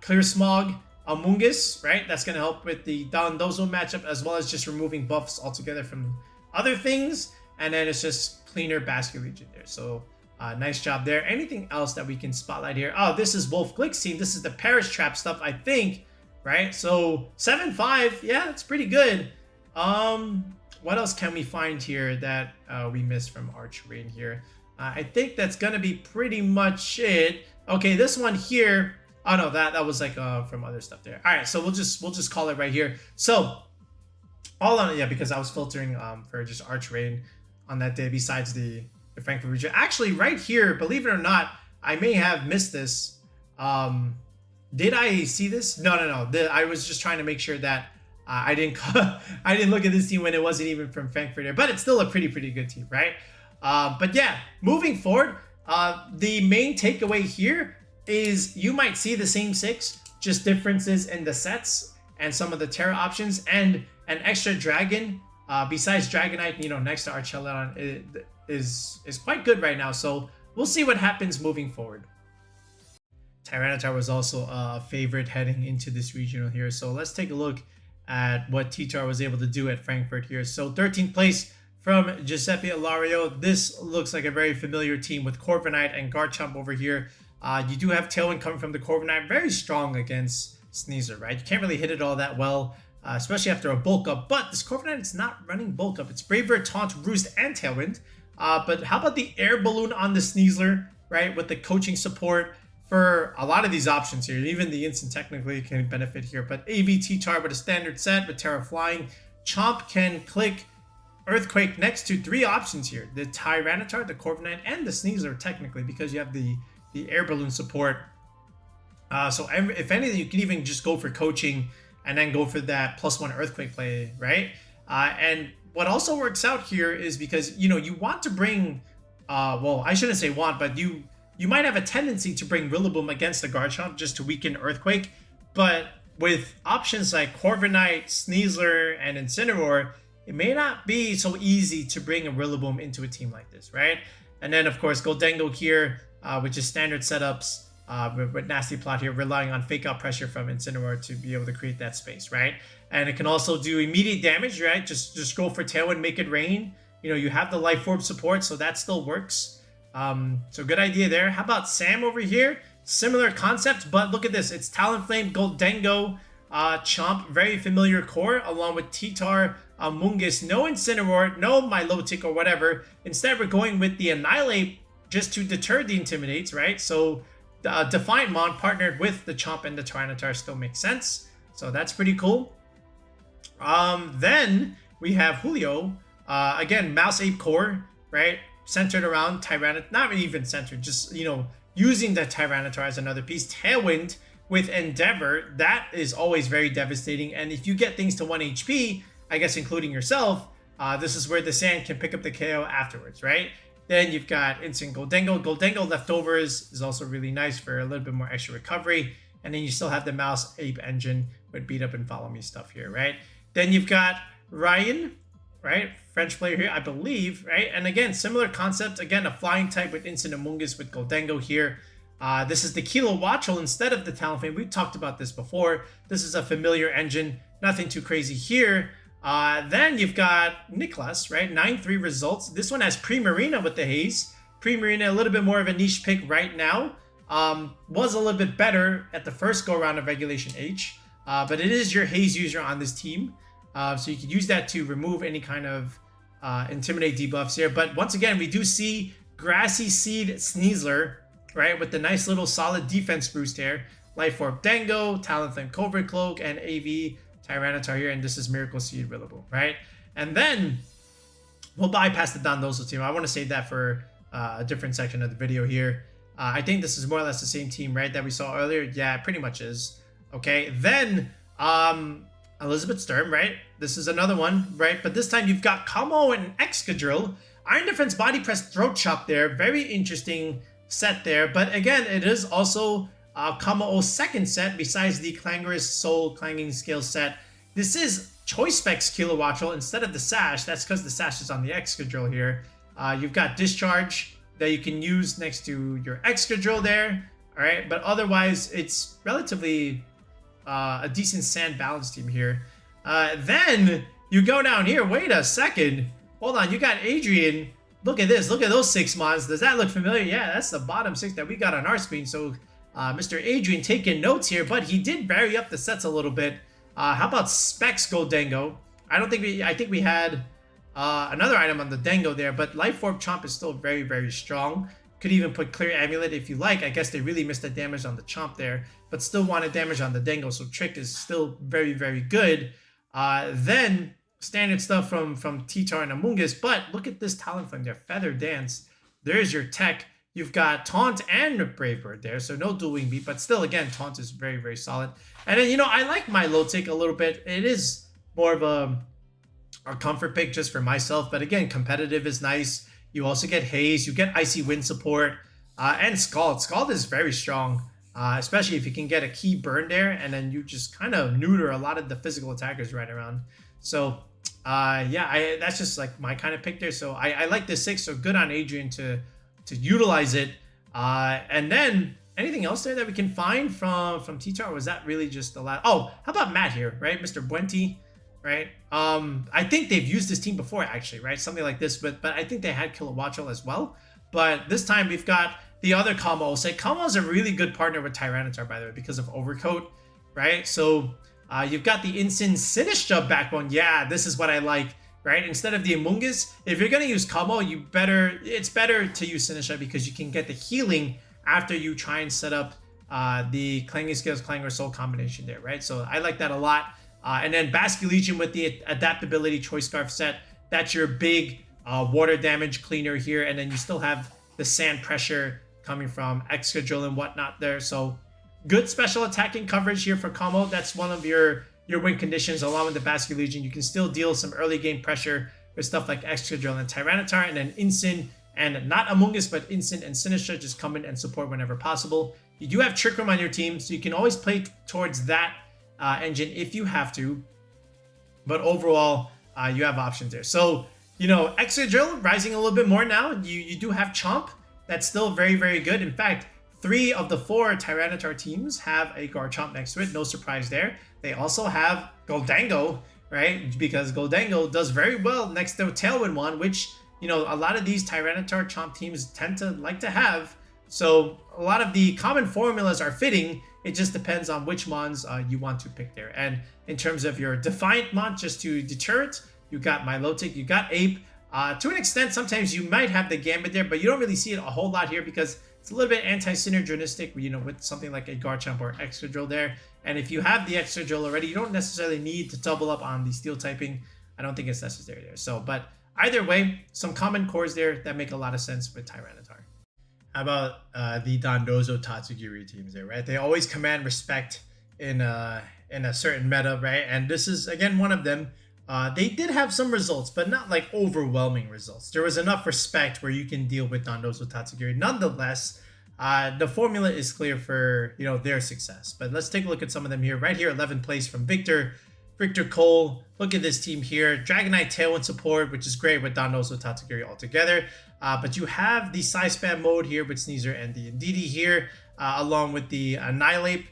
Clear Smog, Amoonguss, right? That's going to help with the Dondozo matchup, as well as just removing buffs altogether from other things. And then it's just cleaner Basculegion there. So nice job there. Anything else that we can spotlight here? Oh, this is Wolf Glick's team. This is the Perish Trap stuff, I think, right? So 7-5, yeah, it's pretty good. What else can we find here that we missed from Archaludon Rain here? I think that's gonna be pretty much it. Okay, this one here. Oh no, that was like from other stuff there. All right, so we'll just call it right here. So all on, yeah, because I was filtering for just Archaludon Rain on that day. Besides the Frankfurt region, actually right here, believe it or not, I may have missed this. Did I see this? No. I was just trying to make sure that I didn't look at this team when it wasn't even from Frankfurt, but it's still a pretty good team, right? But yeah, moving forward, the main takeaway here is you might see the same 6, just differences in the sets and some of the Terra options, and an extra dragon besides Dragonite, you know, next to Archaludon is quite good right now. So we'll see what happens moving forward. Tyranitar was also a favorite heading into this regional here. So let's take a look at what T-Tar was able to do at Frankfurt here. So 13th place from Giuseppe Ilario. This looks like a very familiar team with Corviknight and Garchomp over here. You do have Tailwind coming from the Corviknight, very strong against Sneasler, right? You can't really hit it all that well, especially after a bulk up. But this Corviknight is not running bulk up. It's Brave Bird, Taunt, Roost, and Tailwind. But how about the Air Balloon on the Sneasler, right? With the coaching support for a lot of these options here. Even the Instant technically can benefit here. But AV T-Tar with a standard set with Terra Flying. Chomp can click Earthquake next to 3 options here. The Tyranitar, the Corviknight, and the Sneasler technically, because you have the Air Balloon support. So if anything, you can even just go for coaching and then go for that +1 Earthquake play, right? And what also works out here is because, you know, you want to bring, well, I shouldn't say want, but you might have a tendency to bring Rillaboom against the Garchomp just to weaken Earthquake. But with options like Corviknight, Sneasler, and Incineroar, it may not be so easy to bring a Rillaboom into a team like this, right? And then, of course, Goldengo here, with just standard setups, with Nasty Plot here, relying on Fake Out Pressure from Incineroar to be able to create that space, right? And it can also do immediate damage, right? Just go for Tailwind, make it rain. You know, you have the Life Orb support, so that still works. So good idea there. How about Sam over here? Similar concept, but look at this. It's Talonflame, Goldengo, Chomp, very familiar core, along with T-Tar, Amoonguss, no Incineroar, no Milotic or whatever. Instead, we're going with the Annihilape just to deter the Intimidates, right? So Defiant Mon partnered with the Chomp and the Tyranitar still makes sense. So that's pretty cool. Then we have Julio, again, Mouse Ape core, right? Centered around Tyranitar, not even centered, just, you know, using the Tyranitar as another piece. Tailwind with Endeavor, that is always very devastating. And if you get things to 1 HP, I guess including yourself, this is where the Sand can pick up the KO afterwards, right? Then you've got Instant Goldengo. Goldengo Leftovers is also really nice for a little bit more extra recovery. And then you still have the Mouse Ape engine with Beat Up and Follow Me stuff here, right? Then you've got Ryan, right? French player here, I believe, right? And again, similar concept. Again, a flying type with Instant Amoonguss with Goldengo here. This is the Kilo Watchel instead of the Talonflame. We've talked about this before. This is a familiar engine. Nothing too crazy here. Then you've got Nicholas, right? 9-3 results. This one has Primarina with the Haze. Primarina, a little bit more of a niche pick right now. Was a little bit better at the first go-around of Regulation H. But it is your Haze user on this team. So you can use that to remove any kind of Intimidate debuffs here. But once again, we do see Grassy Seed Sneasler, right? With the nice little solid defense boost here. Life Orb Dango, Talonflame Cobra Cloak, and AV Tyranitar here. And this is Miracle Seed Rillaboom, right? And then we'll bypass the Dondozo team. I want to save that for a different section of the video here. I think this is more or less the same team, right? That we saw earlier. Yeah, it pretty much is. Okay, then Elizabeth Sturm, right? This is another one, right? But this time you've got Kamo and Excadrill. Iron Defense Body Press Throat Chop there. Very interesting set there. But again, it is also Kamo-O's second set besides the Clangorous Soul Clanging Scale set. This is Choice Specs Kilowattrel instead of the Sash. That's because the Sash is on the Excadrill here. You've got Discharge that you can use next to your Excadrill there. All right, but otherwise, it's relatively a decent sand balance team here. Then you go down here. Wait a second. Hold on. You got Adrian. Look at this. Look at those 6 mons. Does that look familiar? Yeah, that's the bottom 6 that we got on our screen. So Mr. Adrian taking notes here, but he did vary up the sets a little bit. How about Specs Goldengo? I think we had another item on the Dengo there, but Life Orb Chomp is still very, very strong. Could even put Clear Amulet if you like. I guess they really missed the damage on the Chomp there, but still wanted damage on the Dengo, so Trick is still very, very good. Then standard stuff from T-Tar and Amoonguss, but look at this Talonflame there. Feather Dance. There's your tech. You've got Taunt and Brave Bird there, so no Dual Wing Beat, but still, again, Taunt is very, very solid. And then, I like my Milotic a little bit. It is more of a comfort pick just for myself, but again, competitive is nice. You also get Haze, you get Icy Wind support, and Scald. Scald is very strong, especially if you can get a key burn there, and then you just kind of neuter a lot of the physical attackers right around. So, yeah, that's just like my kind of pick there. So I like this 6, so good on Adrian to utilize it. And then anything else there that we can find from T-Tar? Was that really just the last? Oh, how about Matt here, right? Mr. Buenti, right? I think they've used this team before, actually, right? Something like this, but I think they had Kilowattrel as well. But this time we've got the other Kamo. Say Kamo is a really good partner with Tyranitar, by the way, because of Overcoat, right? So you've got the Instant Sinistcha backbone. Yeah, this is what I like. Right? Instead of the Amoonguss, if you're going to use Kamo, it's better to use Sinistcha because you can get the healing after you try and set up the Clanging Scales, Clangor Soul combination there, right? So I like that a lot. And then Basculegion with the Adaptability Choice Scarf set, that's your big water damage cleaner here. And then you still have the Sand Pressure coming from Excadrill and whatnot there. So good special attacking coverage here for Kamo. That's one of your win conditions along with the Basculegion. You can still deal some early game pressure with stuff like Excadrill and Tyranitar, and then Instant and not Amoonguss, but Instant and Sinistcha just come in and support whenever possible. You do have Trick Room on your team, so you can always play towards that engine if you have to. But overall, you have options there. So, Excadrill rising a little bit more now. You do have Chomp. That's still very, very good. In fact, 3 of the 4 Tyranitar teams have a Garchomp next to it. No surprise there. They also have Goldango, right? Because Goldango does very well next to Tailwind one, which, a lot of these Tyranitar Chomp teams tend to like to have. So a lot of the common formulas are fitting. It just depends on which mons you want to pick there. And in terms of your Defiant mon, just to deter it, you got Milotic, you got Ape. To an extent, sometimes you might have the Gambit there, but you don't really see it a whole lot here because it's a little bit anti-synergistic, with something like a Garchomp or Excadrill there. And if you have the Excadrill already, you don't necessarily need to double up on the Steel typing. I don't think it's necessary there. So, but either way, some common cores there that make a lot of sense with Tyranitar. How about the Dondozo Tatsugiri teams there, right? They always command respect in a certain meta, right? And this is, again, one of them. They did have some results, but not like overwhelming results. There was enough respect where you can deal with Dondozo Tatsugiri. Nonetheless, the formula is clear for their success. But let's take a look at some of them here. Right here, 11th place from Victor Cole. Look at this team here. Dragonite Tailwind support, which is great with Dondozo Tatsugiri altogether. But you have the Size Spam mode here with Sneasel and the Indeedee here, along with the Annihilape,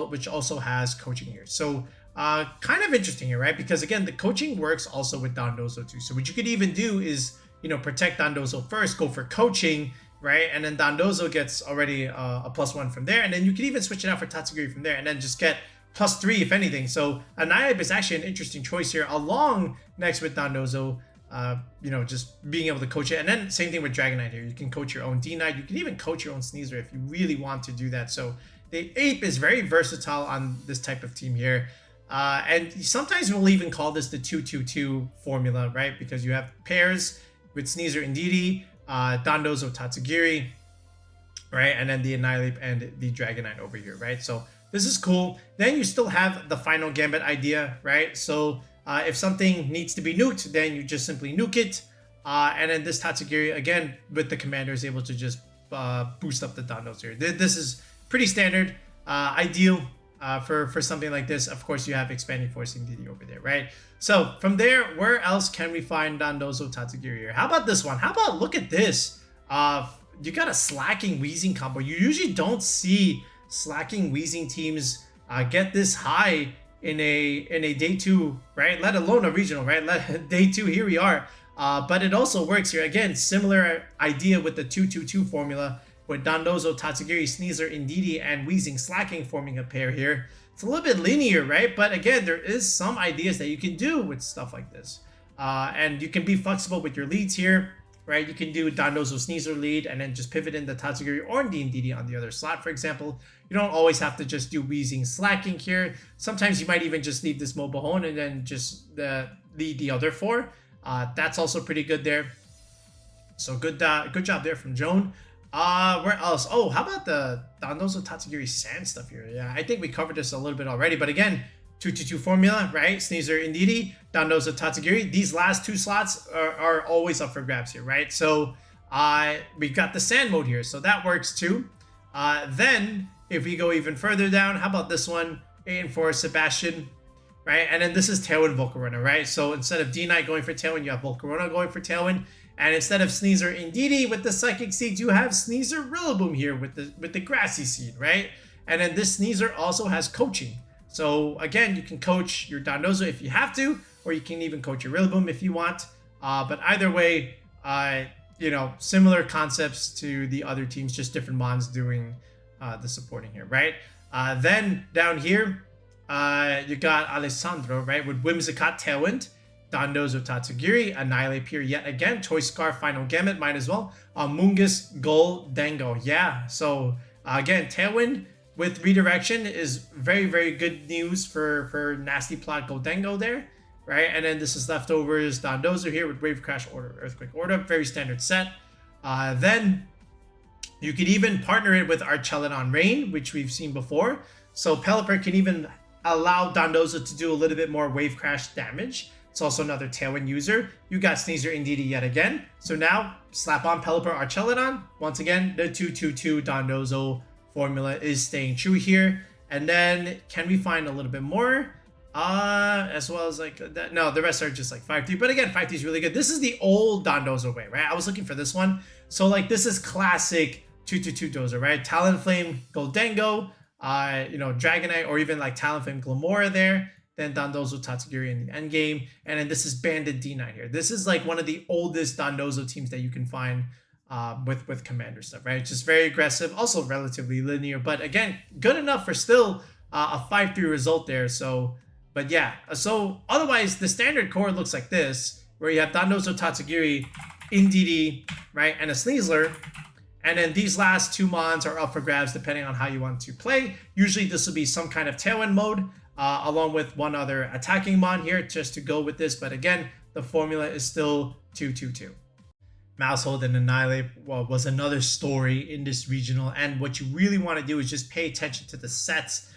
which also has coaching here. So kind of interesting here, right? Because again, the coaching works also with Dondozo too. So what you could even do is, protect Dondozo first, go for coaching, right? And then Dondozo gets already a +1 from there. And then you can even switch it out for Tatsugiri from there and then just get +3 if anything. So Annihilape is actually an interesting choice here along next with Dondozo, just being able to coach it. And then same thing with Dragonite here. You can coach your own D-Knight. You can even coach your own Sneasel if you really want to do that. So the Ape is very versatile on this type of team here. And sometimes we'll even call this the 2-2-2 formula, right? Because you have pairs with Sneasel and Indeedee, Dondozo Tatsugiri, right? And then the Annihilape and the Dragonite over here, right? So this is cool. Then you still have the final Gambit idea, right? So if something needs to be nuked, then you just simply nuke it. And then this Tatsugiri, again, with the commander, is able to just boost up the Dondozo here. This is pretty standard, ideal for something like this. Of course, you have expanding forcing DD over there, right? So from there, where else can we find Dondozo Tatsugiri here? How about this one? How about, look at this? You got a slacking wheezing combo. You usually don't see slacking wheezing teams get this high in a day 2, right? Let alone a regional, right? Day 2, here we are. But it also works here. Again, similar idea with the 2-2-2 formula with Dondozo, Tatsugiri, Sneasler, Indeedee, and Weezing slacking forming a pair here. It's a little bit linear, right? But again, there is some ideas that you can do with stuff like this. And you can be flexible with your leads here, right? You can do Dondozo, Sneasler lead and then just pivot into Tatsugiri or Indeedee on the other slot, for example. You don't always have to just do Weezing slacking here. Sometimes you might even just leave this Mobile Hone and then just lead the other 4. That's also pretty good there. So good job there from Joan. Where else? Oh, how about the Dondozo Tatsugiri Sand stuff here? Yeah, I think we covered this a little bit already. But again, 2-2-2 formula, right? Sneasler, Indeedee, Dondozo, Tatsugiri. These last 2 slots are always up for grabs here, right? So we've got the Sand mode here, so that works too. Then if we go even further down, how about this one? 8 and 4, Sebastian. Right, and then this is Tailwind Volcarona, right? So instead of D-Knight going for Tailwind, you have Volcarona going for Tailwind. And instead of Sneasler Indeedee with the Psychic Seed, you have Sneasler Rillaboom here with the Grassy Seed, right? And then this Sneasler also has Coaching. So again, you can coach your Dondozo if you have to, or you can even coach your Rillaboom if you want. But either way, you know, similar concepts to the other teams, just different mons doing the supporting here, right? Then down here, you got Alessandro, right, with Whimsicott Tailwind, Dondozo Tatsugiri, Annihilape here yet again, Choice Scarf, Final Gamut, might as well, Mungus, Goldengo. Yeah, so again, Tailwind with redirection is very, very good news for Nasty Plot Goldengo there, right? And then this is leftovers Dondozo here with Wave Crash Order, Earthquake Order, very standard set. Then you could even partner it with Archaludon Rain, which we've seen before. So Pelipper can even allow Dondozo to do a little bit more Wave Crash damage. It's also another Tailwind user. You got Sneasler Indeedee yet again. So now, slap on Pelipper Archaludon. Once again, the 2-2-2 Dondozo formula is staying true here. And then, can we find a little bit more? As well as like that. No, the rest are just like 5-3. But again, 5-3 is really good. This is the old Dondozo way, right? I was looking for this one. So like, this is classic 2-2-2 Dozo, right? Talonflame Goldengo. You know, Dragonite, or even like Talonflame Glamora there, then Dondozo Tatsugiri in the end game, and then this is Banded D9 here. This is like one of the oldest Dondozo teams that you can find with Commander stuff, right? Just very aggressive, also relatively linear, but again, good enough for still a 5-3 result there. So, but yeah, so otherwise the standard core looks like this, where you have Dondozo Tatsugiri, Indeedee, right, and a Sneasler. And then these last 2 mons are up for grabs depending on how you want to play. Usually this will be some kind of Tailwind mode, along with one other attacking mon here just to go with this. But again, the formula is still 2-2-2. Maushold and Annihilape was another story in this regional. And what you really want to do is just pay attention to the sets,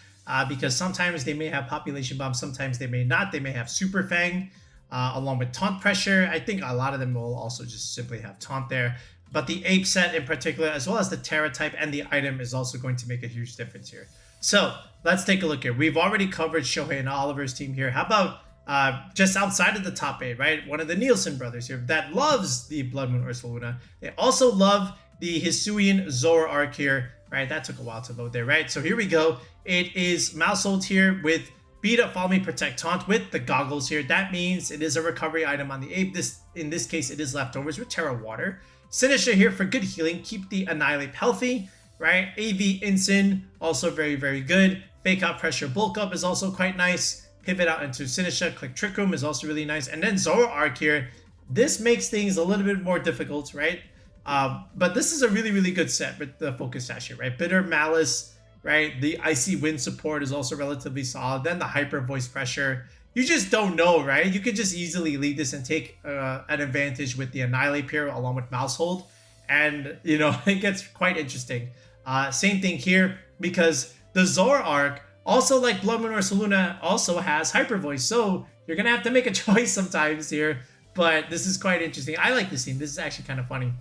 because sometimes they may have Population Bomb, sometimes they may not. They may have Super Fang, along with Taunt Pressure. I think a lot of them will also just simply have Taunt there. But the Ape set in particular, as well as the Terra type and the item, is also going to make a huge difference here. So let's take a look here. We've already covered Shohei and Oliver's team here. How about just outside of the top 8, right? One of the Nielsen brothers here that loves the Blood Moon Ursaluna. They also love the Hisuian Zoroark here, right? That took a while to load there, right? So here we go. It is Maushold here with Beat Up, Follow Me, Protect, Taunt with the goggles here. That means it is a recovery item on the Ape. In this case, it is leftovers with Terra Water. Sinistra here for good healing. Keep the Annihilape healthy, right? AV Ensign, also very, very good. Fake Out Pressure Bulk Up is also quite nice. Pivot out into Sinistra. Click Trick Room is also really nice. And then Zoroark here. This makes things a little bit more difficult, right? But this is a really, really good set with the Focus Sash here, right? Bitter Malice, right? The Icy Wind support is also relatively solid. Then the Hyper Voice Pressure. You just don't know, right? You could just easily lead this and take an advantage with the Annihilape here along with Maushold. And, you know, it gets quite interesting. Same thing here, because the Zoroark, also like Blood Moon Ursaluna, also has Hyper Voice. So you're going to have to make a choice sometimes here. But this is quite interesting. I like this team. This is actually kind of funny.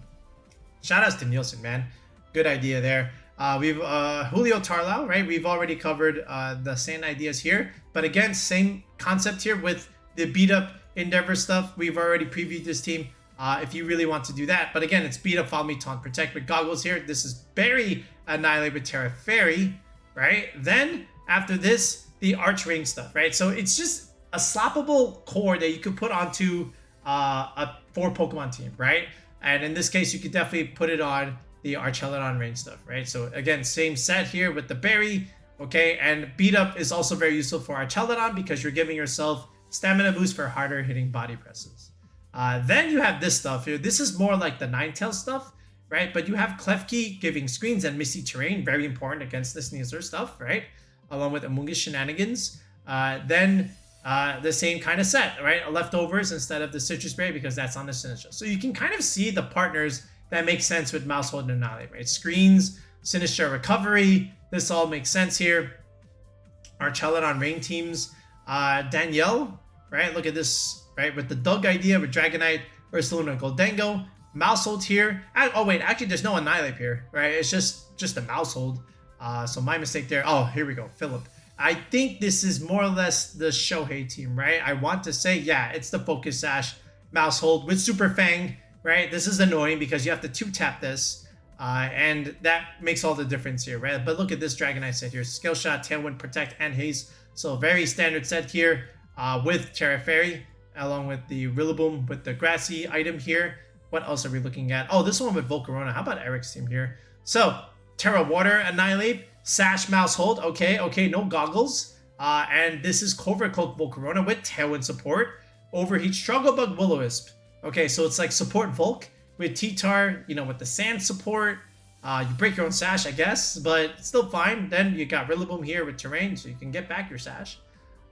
Shoutouts to Nielsen, man. Good idea there. We've Julio Tarlau, right? We've already covered the same ideas here. But again, same concept here with the beat up Endeavor stuff. We've already previewed this team if you really want to do that. But again, it's beat up, follow me, taunt, protect with goggles here. This is Berry, Annihilate with Terra Fairy, right? Then after this, the Arch Ring stuff, right? So it's just a sloppable core that you could put onto a 4 Pokemon team, right? And in this case, you could definitely put it on the Archaludon Rain stuff, right? So again, same set here with the Berry, okay? And beat up is also very useful for Archaludon because you're giving yourself stamina boost for harder hitting body presses. Then you have this stuff here. This is more like the Ninetales stuff, right? But you have Klefki giving screens and Misty Terrain, very important against the Sneasler stuff, right? Along with Amoonguss Shenanigans. Then the same kind of set, right? Leftovers instead of the Citrus Berry because that's on the Sinistra. So you can kind of see the partners that make sense with Maushold and Annihilate, right? Screens, Sinistra Recovery, this all makes sense here. Archaludon Rain teams. Danielle, right? Look at this, right? With the Doug idea with Dragonite, Ursaluna, Goldengo. Maushold here. Oh, wait, actually, there's no Annihilape here, right? It's just a Maushold. So my mistake there. Oh, here we go, Philip. I think this is more or less the Shohei team, right? I want to say, yeah, it's the Focus Sash Maushold with Super Fang, right? This is annoying because you have to 2-tap this, and that makes all the difference here, right? But look at this Dragonite set here. Skill Shot, Tailwind, Protect, and Haze. So very standard set here with Terra Fairy, along with the Rillaboom with the Grassy item here. What else are we looking at? Oh, this one with Volcarona. How about Eric's team here? So, Terra Water, Annihilate, Sash, Maushold. Okay, no goggles. And this is Covert Cloak Volcarona with Tailwind support. Overheat, Strugglebug, Will-O-Wisp. Okay, so it's like support Volk with T-Tar, you know, with the Sand support. You break your own Sash, I guess, but it's still fine. Then you got Rillaboom here with Terrain, so you can get back your Sash.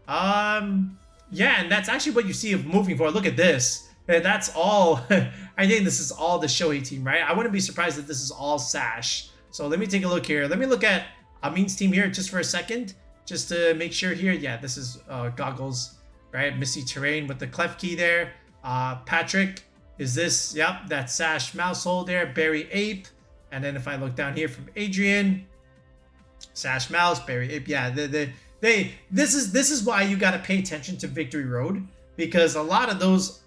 Yeah, and that's actually what you see of moving forward. Look at this. That's all. I think this is all the Shohei team, right? I wouldn't be surprised if this is all Sash. So let me take a look here. Let me look at Amin's team here just for a second, just to make sure here. Yeah, this is Goggles, right? Misty Terrain with the Klefki there. Patrick, is this? Yep, that's Sash Maushold there. Berry Ape. And then if I look down here from Adrian, Sash Mouse, Berry Ape. Yeah, this is why you got to pay attention to Victory Road, because a lot of those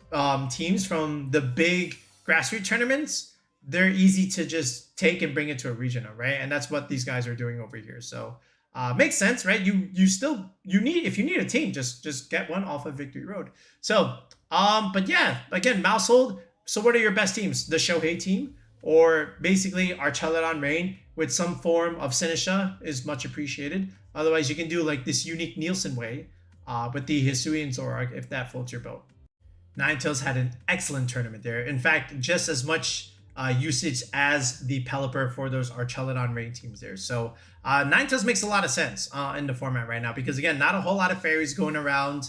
teams from the big grassroots tournaments, they're easy to just take and bring it to a regional, right? And that's what these guys are doing over here. So makes sense, right? You need, if you need a team, just get one off of Victory Road. So but yeah, again, Maushold. So what are your best teams? The Shohei team, or basically Archaludon Rain with some form of Sinistra is much appreciated. Otherwise, you can do like this unique Nielsen way with the Hisuian Zoroark if that floats your boat. Ninetales had an excellent tournament there. In fact, just as much usage as the Pelipper for those Archaludon Rain teams there. So Ninetales makes a lot of sense in the format right now because, again, not a whole lot of fairies going around.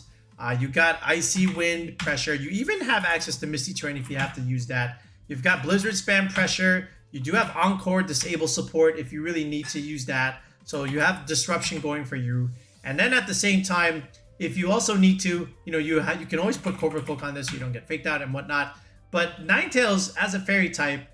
You got Icy Wind pressure. You even have access to Misty Terrain if you have to use that. You've got Blizzard Spam pressure. You do have Encore Disable support if you really need to use that. So you have Disruption going for you. And then at the same time, if you also need to, you can always put Covert Cloak on this so you don't get faked out and whatnot. But Ninetales, as a fairy type,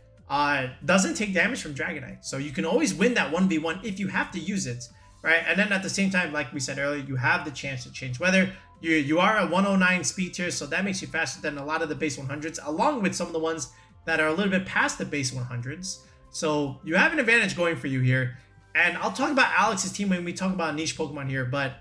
doesn't take damage from Dragonite. So you can always win that 1v1 if you have to use it, right? And then at the same time, like we said earlier, you have the chance to change weather. You are a 109 speed tier, so that makes you faster than a lot of the base 100s, along with some of the ones that are a little bit past the base 100s. So you have an advantage going for you here. And I'll talk about Alex's team when we talk about niche Pokemon here, but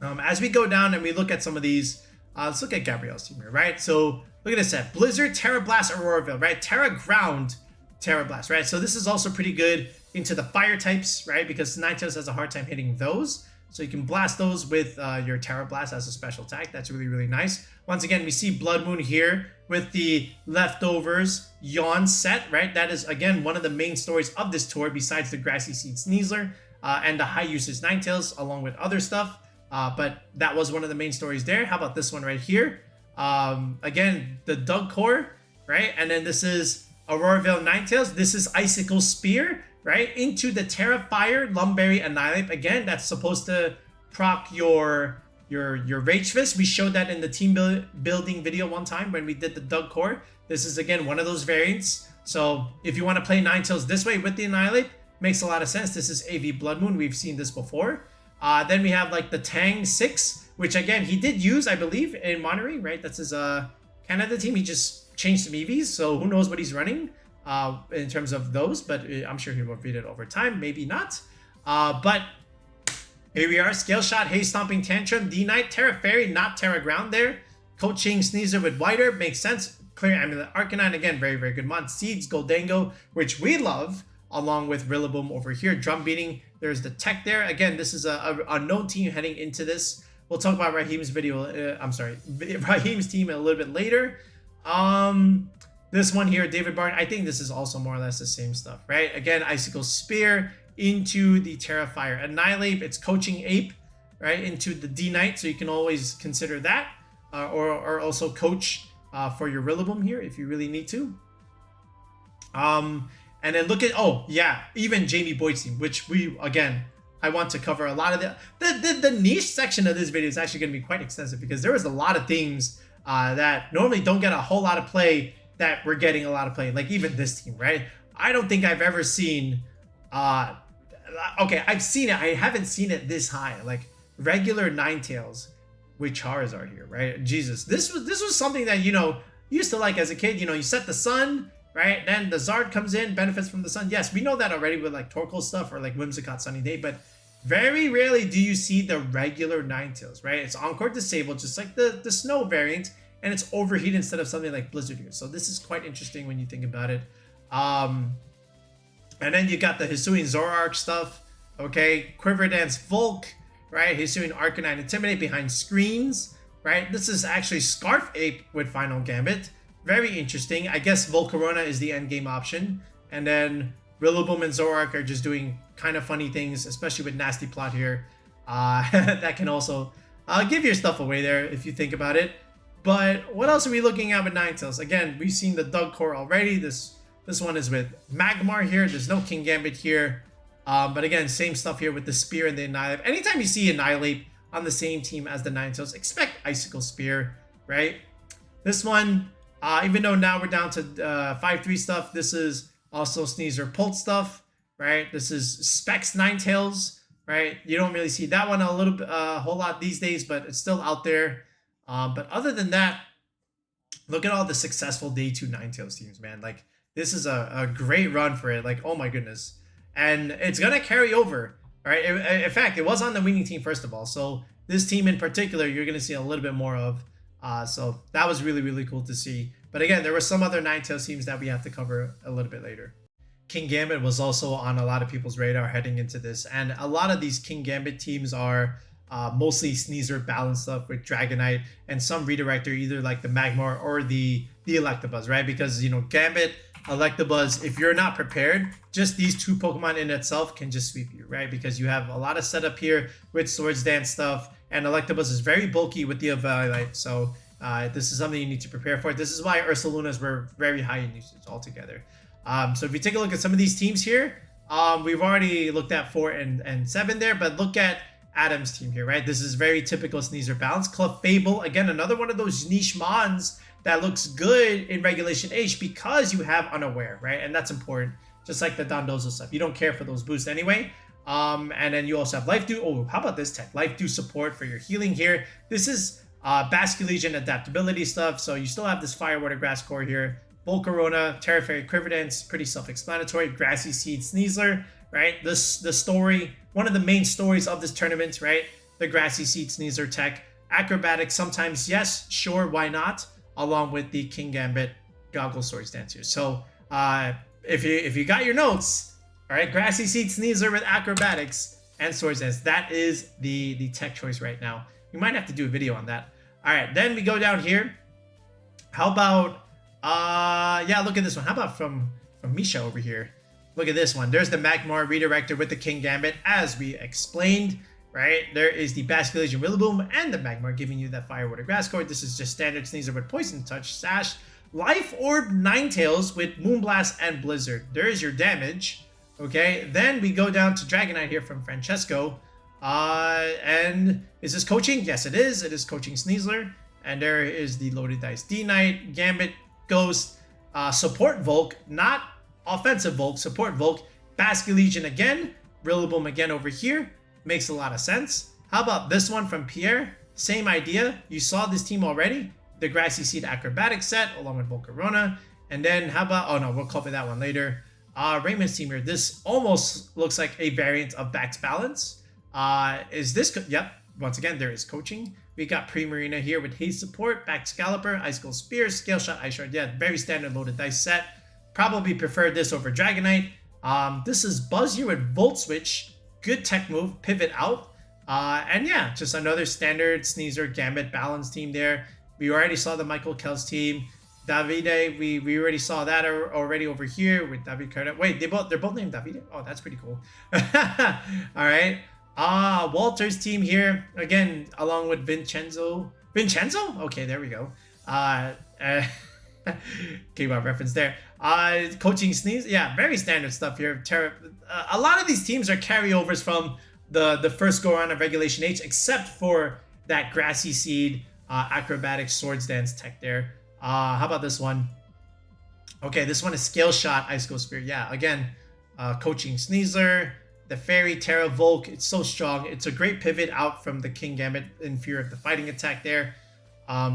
as we go down and we look at some of these, let's look at Gabrielle's team here, right? So look at this set. Blizzard, Terra Blast, Auroraville, right? Terra Ground, Terra Blast, right? So this is also pretty good into the fire types, right? Because Ninetales has a hard time hitting those. So you can blast those with your Terra Blast as a special attack. That's really, really nice. Once again, we see Blood Moon here with the Leftovers Yawn set, right? That is, again, one of the main stories of this tour besides the Grassy Seed Sneasler and the high usage Ninetales along with other stuff. But that was one of the main stories there. How about this one right here? Again, the Doug Core, right? And then this is Auroraville Ninetales. This is Icicle Spear, right? Into the Terra Fire Lumberry Annihilate. Again, that's supposed to proc your your Rage Fist. We showed that in the team building video one time when we did the Doug Core. This is again one of those variants. So if you want to play Ninetales this way with the Annihilape, makes a lot of sense. This is AV Blood Moon. We've seen this before. Then we have like the Tang 6, which again he did use, I believe, in Monterrey, right? That's his Canada team. He just changed some EVs, so who knows what he's running in terms of those, but I'm sure he will read it over time, maybe not. But here we are, Scale Shot, Haze Stomping Tantrum, D-Knight, Terra Fairy, not Terra Ground there. Coaching Sneasel with Whiter, makes sense. Clear Amulet Arcanine, again, very, very good mod. Seeds, Goldango, which we love, along with Rillaboom over here. Drum Beating, there's the tech there. Again, this is a unknown team heading into this. We'll talk about Raheem's Raheem's team a little bit later. This one here, David Barton, I think this is also more or less the same stuff, right? Again, Icicle Spear into the Terrifier Annihilape. It's Coaching Ape, right, into the D-Knight, so you can always consider that. Or also coach for your Rillaboom here if you really need to. And then look at, oh yeah, even Jamie Boyd's team, which I want to cover a lot of the niche section of this video is actually going to be quite extensive because there was a lot of themes that normally don't get a whole lot of play that we're getting a lot of play, like even this team, right? I don't think I've ever seen, okay, I've seen it, I haven't seen it this high, like regular Ninetales with Charizard here, right? Jesus, this was something that, you know, used to like as a kid, you know, you set the sun, right? Then the Zard comes in, benefits from the sun. Yes, we know that already with like Torkoal stuff or like Whimsicott Sunny Day, but very rarely do you see the regular Ninetales, right? It's Encore Disabled, just like the Snow variant, and it's Overheat instead of something like Blizzard here. So this is quite interesting when you think about it. And then you got the Hisuian Zoroark stuff, okay? Quiver Dance Volk, right? Hisuian Arcanine Intimidate behind screens, right? This is actually Scarf Ape with Final Gambit. Very interesting. I guess Volcarona is the end game option. And then Rillaboom and Zoroark are just doing kind of funny things, especially with Nasty Plot here. That can also give your stuff away there if you think about it. But what else are we looking at with Ninetales? Again, we've seen the Doug Core already. This one is with Magmar here. There's no Kingambit here. But again, same stuff here with the Spear and the Annihilape. Anytime you see Annihilape on the same team as the Ninetales, expect Icicle Spear, right? This one, even though now we're down to 5-3 stuff, this is also Sneasel Pult stuff, right? This is Specs Ninetales, right? You don't really see that one a whole lot these days, but it's still out there. But other than that, look at all the successful Day 2 Ninetales teams, man. Like, this is a great run for it. Like, oh my goodness. And it's going to carry over, right? In fact, it was on the winning team, first of all. So this team in particular, you're going to see a little bit more of. So that was really, really cool to see. But again, there were some other Ninetales teams that we have to cover a little bit later. Kingambit was also on a lot of people's radar heading into this. And a lot of these Kingambit teams are mostly Sneasel Balance stuff with Dragonite and some redirector, either like the Magmar or the Electabuzz, right? Because, you know, Gambit, Electabuzz, if you're not prepared, just these two Pokemon in itself can just sweep you, right? Because you have a lot of setup here with Swords Dance stuff, and Electabuzz is very bulky with the Evaluate, so this is something you need to prepare for. This is why Ursalunas were very high in usage altogether. So if you take a look at some of these teams here, we've already looked at 4 and 7 there, but look at Adam's team here, right? This is very typical Sneasel Balance. Clefable, again, another one of those niche mons that looks good in Regulation H because you have Unaware, right? And that's important, just like the Dondozo stuff. You don't care for those boosts anyway. And then you also have Life Dew. Oh, how about this tech? Life Dew support for your healing here. This is Basculage and adaptability stuff. So you still have this Fire, Water, Grass core here. Volcarona, Terra Fairy, Quiver Dance, pretty self-explanatory. Grassy Seed, Sneasler, right? The story, one of the main stories of this tournament, right? The Grassy Seed, Sneasler tech. Acrobatics, sometimes yes, sure, why not? Along with the Kingambit Goggle Swords Dance here. So if you got your notes, all right, Grassy Seed, Sneasler with Acrobatics and Swords Dance. That is the tech choice right now. We might have to do a video on that. All right, then we go down here. How about, yeah, look at this one. How about from Misha over here? Look at this one. There's the Magmar Redirector with the Kingambit, as we explained, right? There is the Basculation Rillaboom and the Magmar giving you that Fire, Water, Grass core. This is just standard Sneasel with Poison Touch, Sash, Life Orb Ninetales with Moonblast and Blizzard. There is your damage, okay? Then we go down to Dragonite here from Francesco. And is this coaching? Yes, it is. It is coaching Sneasler. And there is the loaded dice D-Knight, Gambit, Ghost, support Volk, not offensive Volk, support Volk, Basculegion again, Rillaboom again over here. Makes a lot of sense. How about this one from Pierre? Same idea. You saw this team already. The Grassy Seed Acrobatic set along with Volcarona. And then how about, oh no, we'll cover that one later. Raymond's team here. This almost looks like a variant of Back's Balance. Is this, yep, once again, there is coaching. We got Primarina here with Haze support, Back Scalper, Icicle Spear, Scale Shot, Ice Shard. Yeah, very standard loaded dice set. Probably prefer this over Dragonite. This is Buzz here with Volt Switch. Good tech move, pivot out. And yeah, just another standard Sneasler Gambit Balance team there. We already saw the Michael Kells team. Davide, we already saw that already over here with David Carter. Wait, they're both named Davide? Oh, that's pretty cool. All right. Walter's team here again, along with Vincenzo. Okay, there we go. Came out reference there. Coaching Sneeze. Yeah, very standard stuff here. A lot of these teams are carryovers from the first go around of Regulation H, except for that Grassy Seed Acrobatic Swords Dance tech there. How about this one? Okay, this one is Scale Shot, Icicle Spear. Yeah, again, coaching Sneasler, the Fairy, Terra, Volk. It's so strong. It's a great pivot out from the Kingambit in fear of the fighting attack there.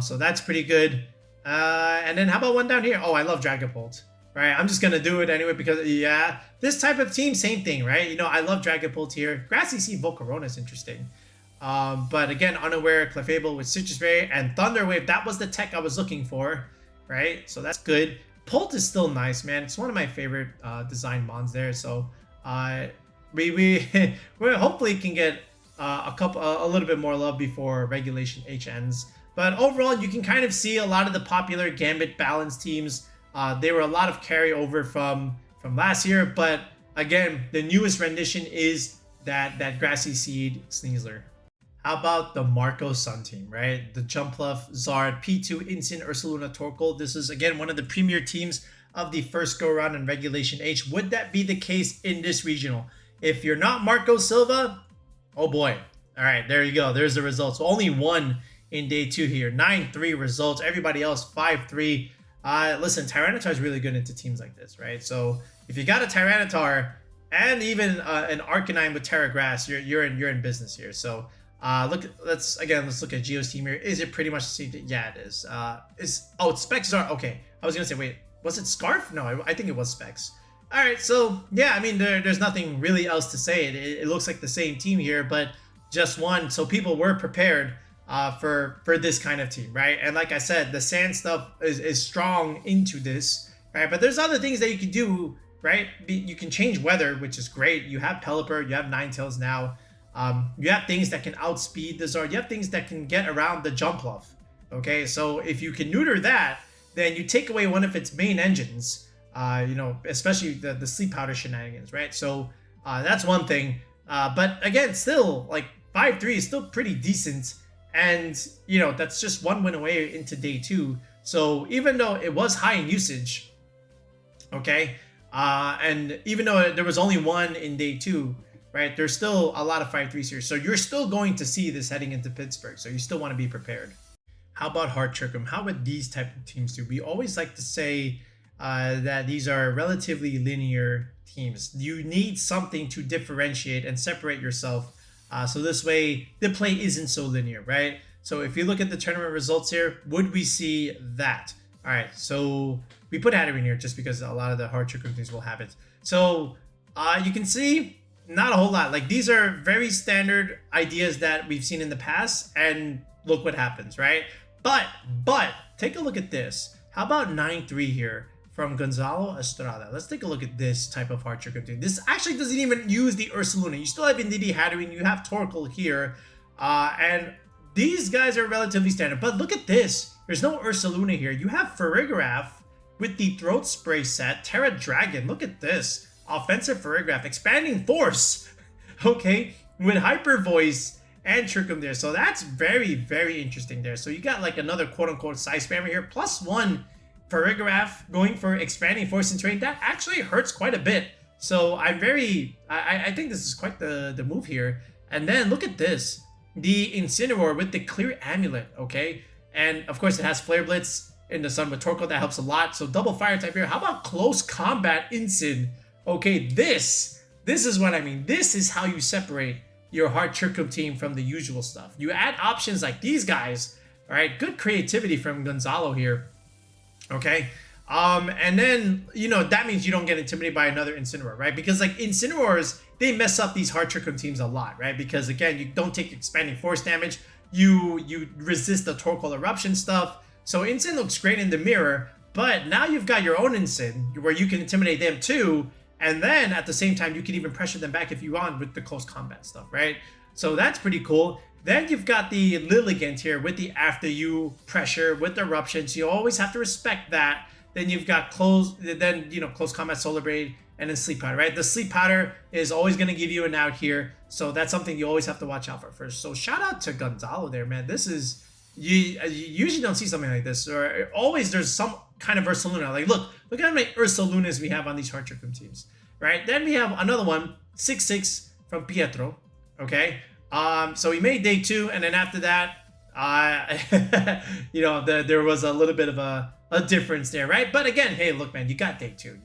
So that's pretty good. And then how about one down here? Oh, I love Dragapult. Right, I'm just gonna do it anyway because yeah, this type of team, same thing, right? You know, I love Dragapult here. Grassy Seed Volcarona is interesting. But again, Unaware, Clefable with Citrus Ray and Thunder Wave. That was the tech I was looking for, right? So that's good. Pult is still nice, man. It's one of my favorite design mons there. So we hopefully can get a little bit more love before Regulation H ends. But overall, you can kind of see a lot of the popular Gambit Balance teams. They were a lot of carryover from last year, but again, the newest rendition is that Grassy Seed Sneasler. How about the Marco Sun team, right? The Jumpluff, Zard, P2, Instant, Ursaluna, Torkoal. This is, again, one of the premier teams of the first go-around in Regulation H. Would that be the case in this regional? If you're not Marco Silva, oh boy. All right, there you go. There's the results. Only one in day 2 here. 9-3 results. Everybody else, 5-3. Listen, Tyranitar is really good into teams like this, right? So if you got a Tyranitar and even an Arcanine with Terra Grass, you're in business here. So let's look at Geo's team here. Is it pretty much the same? Yeah, it is. It's Specs Zard. Okay, I was gonna say, wait, was it Scarf? No, I think it was Specs. All right, so yeah, I mean, there's nothing really else to say. It looks like the same team here, but just one. So people were prepared for this kind of team, right? And like I said, the sand stuff is strong into this, right? But there's other things that you can do, right? You can change weather, which is great. You have Pelipper, you have Ninetales now. You have things that can outspeed the Zard. You have things that can get around the Jumpluff. Okay, so if you can neuter that, then you take away one of its main engines. You know, especially the Sleep Powder shenanigans, right? So that's one thing. But again, still like 5-3 is still pretty decent. And, you know, that's just one win away into day 2. So even though it was high in usage, okay, and even though there was only one in day 2, right, there's still a lot of 5-3s here. So you're still going to see this heading into Pittsburgh. So you still want to be prepared. How about Heart Trickum? How would these type of teams do? We always like to say that these are relatively linear teams. You need something to differentiate and separate yourself. So this way, the play isn't so linear, right? So if you look at the tournament results here, would we see that? All right, so we put Hatterene here just because a lot of the Heart Trickum teams will have it. So you can see not a whole lot. Like, these are very standard ideas that we've seen in the past, and look what happens, right? But take a look at this. How about 9-3 here from Gonzalo Estrada? Let's take a look at this type of Heart Trickum team. This actually doesn't even use the Ursaluna. You still have Indeedee, Hatterene, you have Torkoal here, and these guys are relatively standard. But look at this. There's no Ursaluna here. You have Farigiraf with the Throat Spray set, Terra Dragon. Look at this. Offensive Farigiraf, Expanding Force, okay, with Hyper Voice and Trickum there. So that's very, very interesting there. So you got like another quote-unquote size spammer here, +1 Farigiraf going for Expanding Force in terrain. That actually hurts quite a bit. So I think this is quite the move here. And then look at this. The Incineroar with the Clear Amulet, okay? And of course it has Flare Blitz in the Sun with Torkoal, that helps a lot. So double fire type here. How about Close Combat Incin? Okay, this is what I mean. This is how you separate your Hard Trick Room team from the usual stuff. You add options like these guys. All right, good creativity from Gonzalo here. Okay, and then, you know, that means you don't get intimidated by another Incineroar, right? Because like Incineroars, they mess up these Hard Trick Room teams a lot, right? Because again, you don't take expanding force damage. You resist the Torkoal Eruption stuff. So Incin looks great in the mirror, but now you've got your own Incin where you can intimidate them too. And then at the same time, you can even pressure them back if you want with the close combat stuff, right? So that's pretty cool. Then you've got the Lilligant here with the after you pressure with the eruption. So you always have to respect that. Then you've got close combat Solar Blade and then Sleep Powder, right? The Sleep Powder is always going to give you an out here. So that's something you always have to watch out for first. So shout out to Gonzalo there, man. This is, you usually don't see something like this. Or always there's some kind of Ursaluna. Like look at how many Ursalunas we have on these Hard Trick Room teams, right? Then we have another one, 6-6 from Pietro, okay? So we made day 2, and then after that, there was a little bit of a difference there, right? But again, hey, look, man, you got day 2.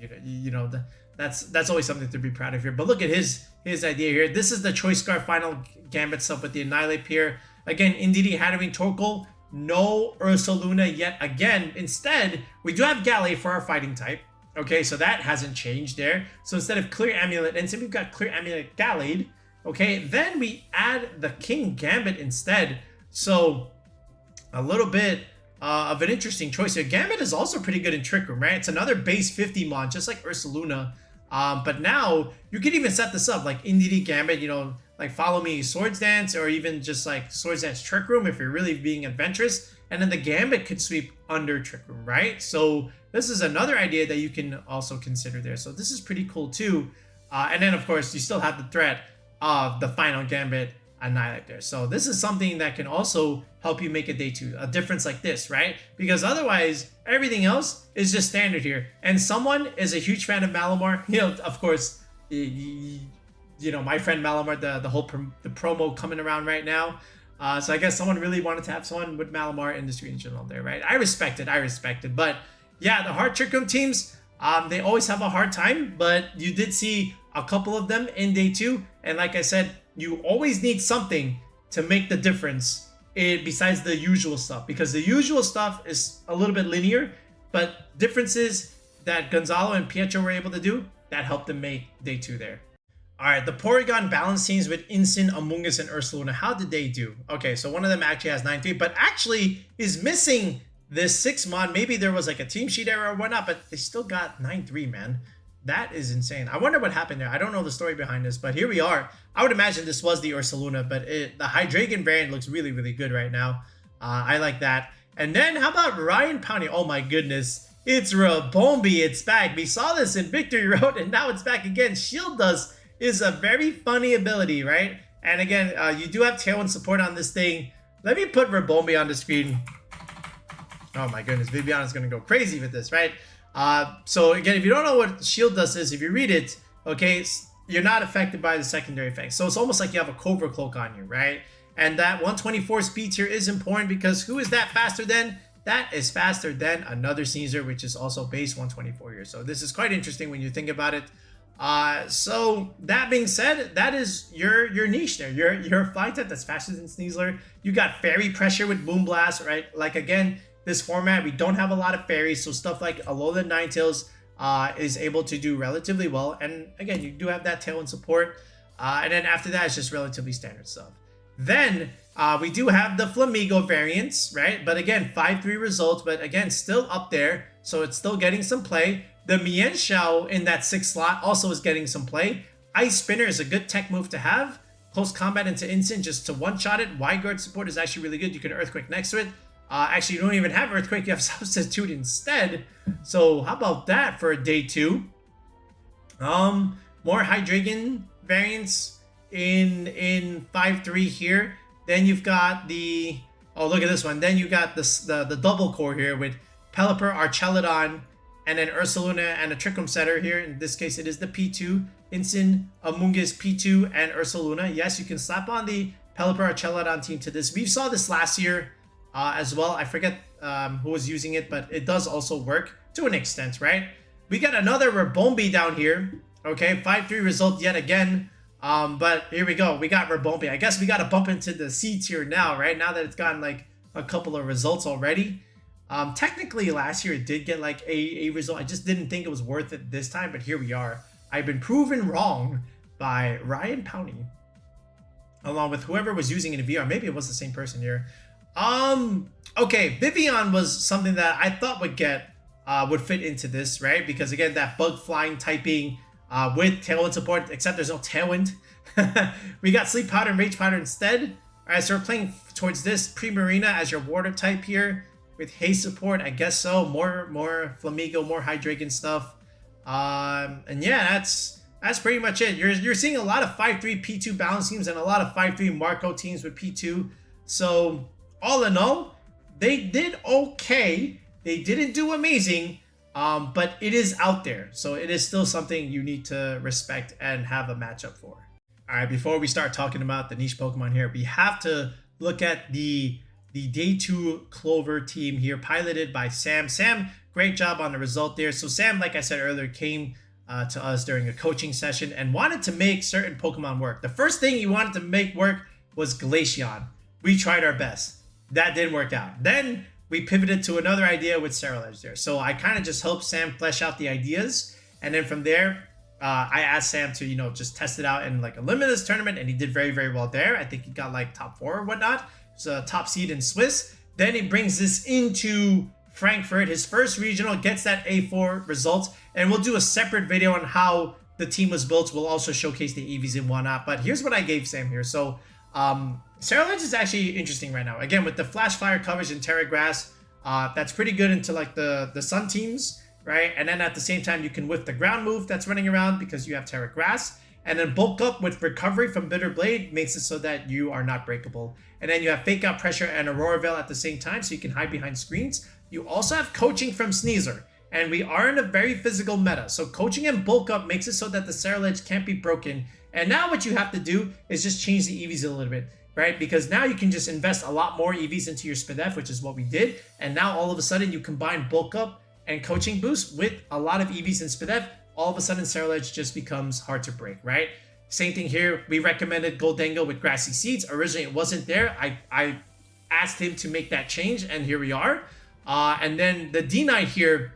That's always something to be proud of here. But look at his idea here. This is the Choice Scarf final Gambit stuff with the Annihilape here. Again, Indeedee, Hatterene, Torkoal. No Ursaluna yet again. Instead, we do have Gallade for our fighting type. Okay, so that hasn't changed there. So instead of Clear Amulet, instead we've got Clear Amulet Gallade. Okay, then we add the Kingambit instead. So a little bit of an interesting choice here. Gambit is also pretty good in Trick Room, right? It's another base 50 mon, just like Ursaluna. But now you can even set this up like Indeedee Gambit, like Follow Me Swords Dance, or even just like Swords Dance Trick Room if you're really being adventurous. And then the Gambit could sweep under Trick Room, right? So this is another idea that you can also consider there. So this is pretty cool too. And then of course you still have the threat of the final Gambit Annihilape there. So this is something that can also help you make a day 2, a difference like this, right? Because otherwise everything else is just standard here. And someone is a huge fan of Malamar. Of course, my friend Malamar, the whole promo coming around right now. So I guess someone really wanted to have someone with Malamar in this regional there, right? I respect it. But yeah, the Hard Trick Room teams, they always have a hard time, but you did see a couple of them in day 2. And like I said, you always need something to make the difference besides the usual stuff, because the usual stuff is a little bit linear, but differences that Gonzalo and Pietro were able to do, that helped them make day 2 there. All right, the Porygon Balance teams with Incin, Amoonguss, and Ursaluna, how did they do? Okay, so one of them actually has 9-3, but actually is missing this 6 mon. Maybe there was like a team sheet error or whatnot, but they still got 9-3, man. That is insane. I wonder what happened there. I don't know the story behind this, but here we are. I would imagine this was the Ursaluna, but the Hydreigon variant looks really, really good right now. I like that. And then how about Ryan Powney? Oh my goodness. It's Rabombi. It's back. We saw this in Victory Road, and now it's back again. Shield Dust is a very funny ability, right? And again, you do have Tailwind support on this thing. Let me put Rabombi on the screen. Oh my goodness. Viviana's going to go crazy with this, right? So again, if you don't know what Shield Dust is, if you read it, okay, you're not affected by the secondary effects. So it's almost like you have a Cobra Cloak on you, right? And that 124 speed tier is important because who is that faster than? That is faster than another Caesar, which is also base 124 here. So this is quite interesting when you think about it. So that being said, that is your niche there. Your fly type that's faster than Sneasler. You got Fairy Pressure with Moonblast, right? Like again, this format, we don't have a lot of fairies, so stuff like Alolan-Ninetales is able to do relatively well. And again, you do have that Tailwind support. And then after that, it's just relatively standard stuff. Then we do have the Flamigo variants, right? But again, 5-3 results, but again, still up there. So it's still getting some play. The Mienshao in that 6th slot also is getting some play. Ice Spinner is a good tech move to have. Close Combat into Instant just to one-shot it. Wide Guard support is actually really good. You can Earthquake next to it. Actually, you don't even have Earthquake. You have Substitute instead. So how about that for day 2? More Hydreigon variants in 5-3 here. Then you've got the... Oh, look at this one. Then you got the double core here with Pelipper, Archaludon, and then Ursaluna and a Trick-Room Setter here. In this case, it is the P2, Incin, Amoonguss, P2, and Ursaluna. Yes, you can slap on the Pelipper Archaludon team to this. We saw this last year as well. I forget who was using it, but it does also work to an extent, right? We got another Rabombi down here. Okay, 5-3 result yet again. But here we go. We got Rabombi. I guess we got to bump into the C tier now, right? Now that it's gotten like a couple of results already. Technically, last year it did get like a result. I just didn't think it was worth it this time, but here we are. I've been proven wrong by Ryan Powney, along with whoever was using it in VR. Maybe it was the same person here. Okay, Vivian was something that I thought would fit into this, right? Because again, that bug flying typing with Tailwind support, except there's no Tailwind. We got Sleep Powder and Rage Powder instead. All right, so we're playing towards this Primarina as your water type here with Haze support. I guess so. More Flamigo, more Hydreigon stuff. And yeah, that's pretty much it. You're seeing a lot of 5-3 P2 balance teams and a lot of 5-3 Marco teams with P2. So all in all, they did okay. They didn't do amazing, but it is out there. So it is still something you need to respect and have a matchup for. All right, before we start talking about the niche Pokemon here, we have to look at the Day 2 Clover team here, piloted by Sam. Sam, great job on the result there. So Sam, like I said earlier, came to us during a coaching session and wanted to make certain Pokemon work. The first thing he wanted to make work was Glaceon. We tried our best. That didn't work out. Then we pivoted to another idea with Ceruledge there. So I kind of just helped Sam flesh out the ideas. And then from there, I asked Sam to, just test it out in like a limitless tournament. And he did very, very well there. I think he got like top 4 or whatnot. So top seed in Swiss. Then he brings this into Frankfurt. His first regional, gets that A4 result. And we'll do a separate video on how the team was built. We'll also showcase the EVs and whatnot. But here's what I gave Sam here. So Ceruledge is actually interesting right now. Again, with the Flash Fire coverage in Terra Grass, that's pretty good into like the Sun teams, right? And then at the same time, you can whiff the ground move that's running around because you have Terra Grass. And then bulk up with recovery from Bitter Blade makes it so that you are not breakable. And then you have Fake Out Pressure and Aurora Veil at the same time, so you can hide behind screens. You also have coaching from Sneasler. And we are in a very physical meta. So coaching and bulk up makes it so that the Ceruledge can't be broken. And now what you have to do is just change the EVs a little bit, right? Because now you can just invest a lot more EVs into your SpDef, which is what we did. And now all of a sudden you combine bulk up and coaching boost with a lot of EVs in SpDef. All of a sudden Ceruledge just becomes hard to break, right? Same thing here. We recommended Goldengo with Grassy Seeds. Originally it wasn't there. I asked him to make that change, and here we are. And then the D-Knight here.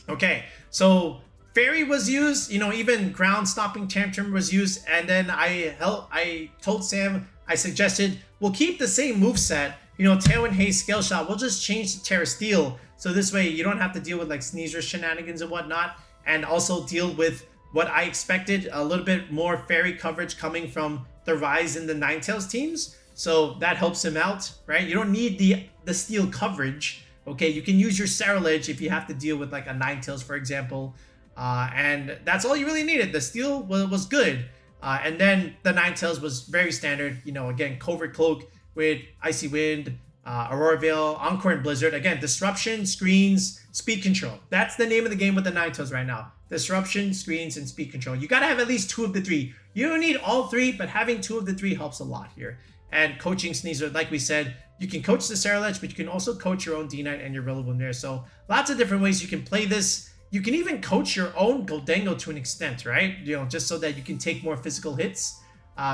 Okay, so Fairy was used, even Ground Stopping Tantrum was used, and then I told Sam, I suggested we'll keep the same moveset, Tailwind, Haze, Scale Shot. We'll just change the Terra Steel, so this way you don't have to deal with like Sneasler shenanigans and whatnot, and also deal with what I expected, a little bit more Fairy coverage coming from the Rise and the Ninetales teams. So that helps him out, right? You don't need the Steel coverage. Okay, you can use your Ceruledge if you have to deal with like a Ninetales, for example. And that's all you really needed. The Steel was good. And then the Ninetales was very standard. Again, Covert Cloak with Icy Wind, Aurora Veil, Encore and Blizzard. Again, Disruption, Screens, Speed Control. That's the name of the game with the Ninetales right now. Disruption, Screens, and Speed Control. You got to have at least 2 of the 3. You don't need all 3, but having 2 of the 3 helps a lot here. And coaching Sneasler, like we said, you can coach the Ceruledge, but you can also coach your own D-Knight and your Rillaboom there. So lots of different ways you can play this. You can even coach your own Goldengo to an extent, right? Just so that you can take more physical hits.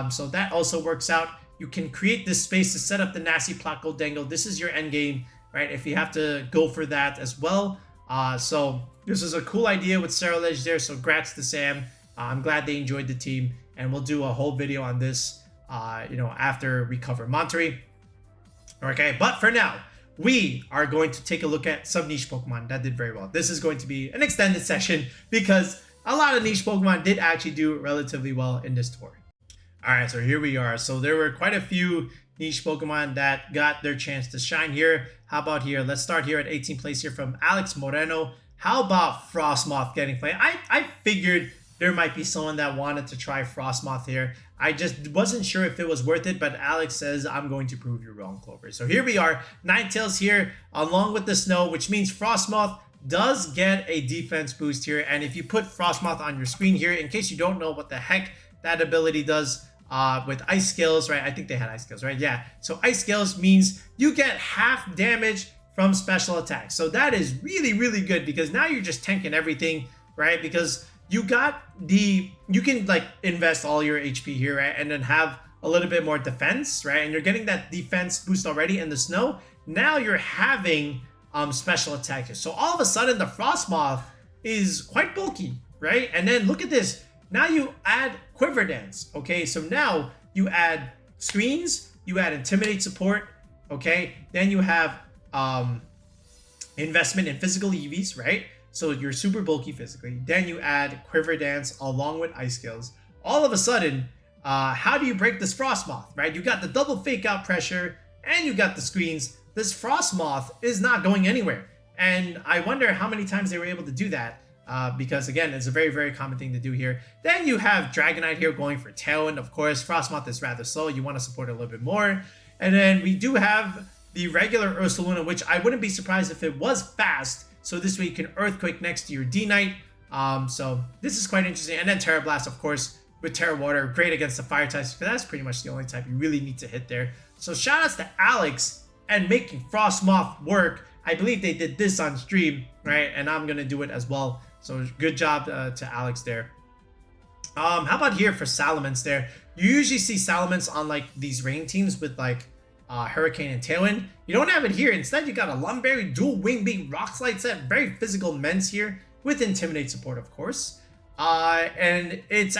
So that also works out. You can create this space to set up the Nasty Plot Goldengo. This is your end game, right? If you have to go for that as well. So this is a cool idea with Ceruledge there. So congrats to Sam. I'm glad they enjoyed the team. And we'll do a whole video on this, after we cover Monterrey. Okay, but for now, we are going to take a look at some niche Pokemon that did very well. This is going to be an extended session because a lot of niche Pokemon did actually do relatively well in this tour. All right, so here we are. So there were quite a few niche Pokemon that got their chance to shine here. How about here? Let's start here at 18th place here from Alex Moreno. How about Frostmoth getting played? I figured there might be someone that wanted to try Frostmoth here. I just wasn't sure if it was worth it, but Alex says, I'm going to prove you wrong, Clover. So here we are, Ninetales here, along with the snow, which means Frostmoth does get a defense boost here. And if you put Frostmoth on your screen here, in case you don't know what the heck that ability does with Ice Scales, right? I think they had Ice Scales, right? Yeah. So Ice Scales means you get half damage from special attacks. So that is really, really good because now you're just tanking everything, right? Because you got you can like invest all your HP here, right? And then have a little bit more defense, right? And you're getting that defense boost already in the snow. Now you're having special attack here. So all of a sudden the Frostmoth is quite bulky, right? And then look at this. Now you add Quiver Dance, okay? So now you add screens, you add Intimidate support, okay? Then you have investment in physical EVs, right? So you're super bulky physically. Then you add Quiver Dance along with Ice Skills. All of a sudden, how do you break this Frostmoth, right? You got the double fake out pressure and you got the screens. This Frostmoth is not going anywhere. And I wonder how many times they were able to do that. Because again, it's a very, very common thing to do here. Then you have Dragonite here going for Tailwind. Of course, Frostmoth is rather slow. You want to support it a little bit more. And then we do have the regular Ursaluna, which I wouldn't be surprised if it was fast. So this way you can Earthquake next to your D-Knight. So this is quite interesting. And then Terra Blast, of course, with Terra Water, great against the fire types, because that's pretty much the only type you really need to hit there. So shout outs to Alex and making Frostmoth work. I believe they did this on stream, right? And I'm gonna do it as well. So good job to Alex there. How about here for Salamence there? You usually see Salamence on like these rain teams with like Hurricane and Tailwind. You don't have it here. Instead, you got a Lumberry dual wing beat Rock Slide set. Very physical Mens here with Intimidate support, of course. And it's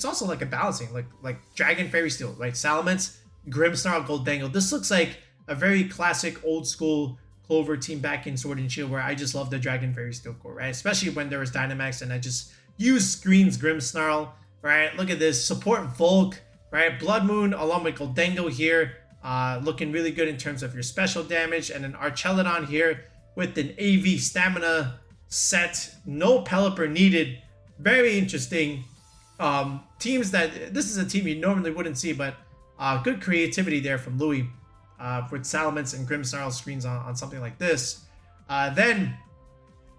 also like a balancing, like Dragon Fairy Steel, right? Salamence, Grimmsnarl, Goldangle. This looks like a very classic old school Clover team back in Sword and Shield, where I just love the Dragon Fairy Steel core, right? Especially when there was Dynamax and I just used Screen's Grimmsnarl, right? Look at this, support Volk, right? Blood Moon along with Goldangle here, looking really good in terms of your special damage, and an Archaludon here with an AV stamina set, no Pelipper needed. Very interesting. Teams that, this is a team you normally wouldn't see, but good creativity there from Louis. With Salamence and Grimmsnarl screens on something like this. Then,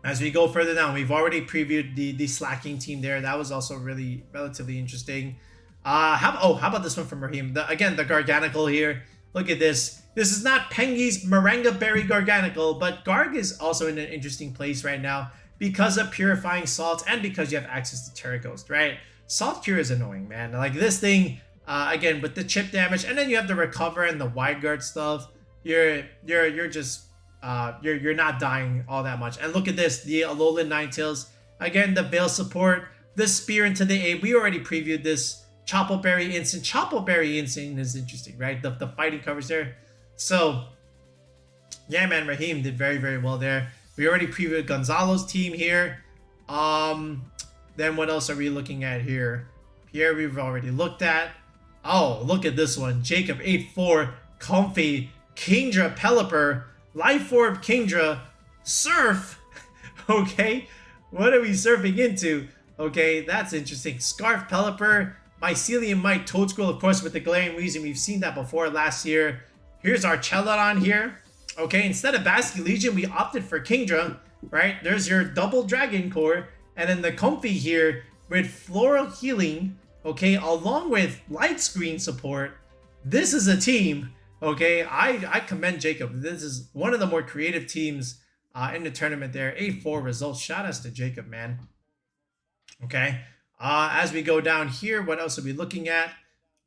as we go further down, we've already previewed the Slacking team there. That was also really relatively interesting. How about this one from Raheem? Again, the Garganical here. Look at this. This is not Pengy's Moringa Berry Garganical, but Garg is also in an interesting place right now because of Purifying Salt and because you have access to Terra Ghost, right? Salt Cure is annoying, man. Like this thing... again, with the chip damage, and then you have the recover and the wide guard stuff. You're not dying all that much. And look at this, the Alolan-Ninetales. Again, the Veil support, the Spear into the A. We already previewed this. Chople Berry Instant. Chople Berry Instant is interesting, right? The fighting covers there. So, yeah, man, Raheem did very, very well there. We already previewed Gonzalo's team here. Then what else are we looking at here? Pierre, we've already looked at. Oh, look at this one. Jacob 8-4, Comfy, Kingdra, Pelipper, Life Orb, Kingdra, Surf. Okay, what are we surfing into? Okay, that's interesting. Scarf, Pelipper, Mycelium Mite, Toadscroll, of course, with the Glaring Reason. We've seen that before last year. Here's our Archaludon here. Okay, instead of Basculegion, we opted for Kingdra, right? There's your double Dragon Core. And then the Comfy here with Floral Healing, okay, along with light screen support. This is a team, okay? I commend Jacob. This is one of the more creative teams in the tournament there. 8-4 results. Shout outs to Jacob, man. Okay. As we go down here, what else are we looking at?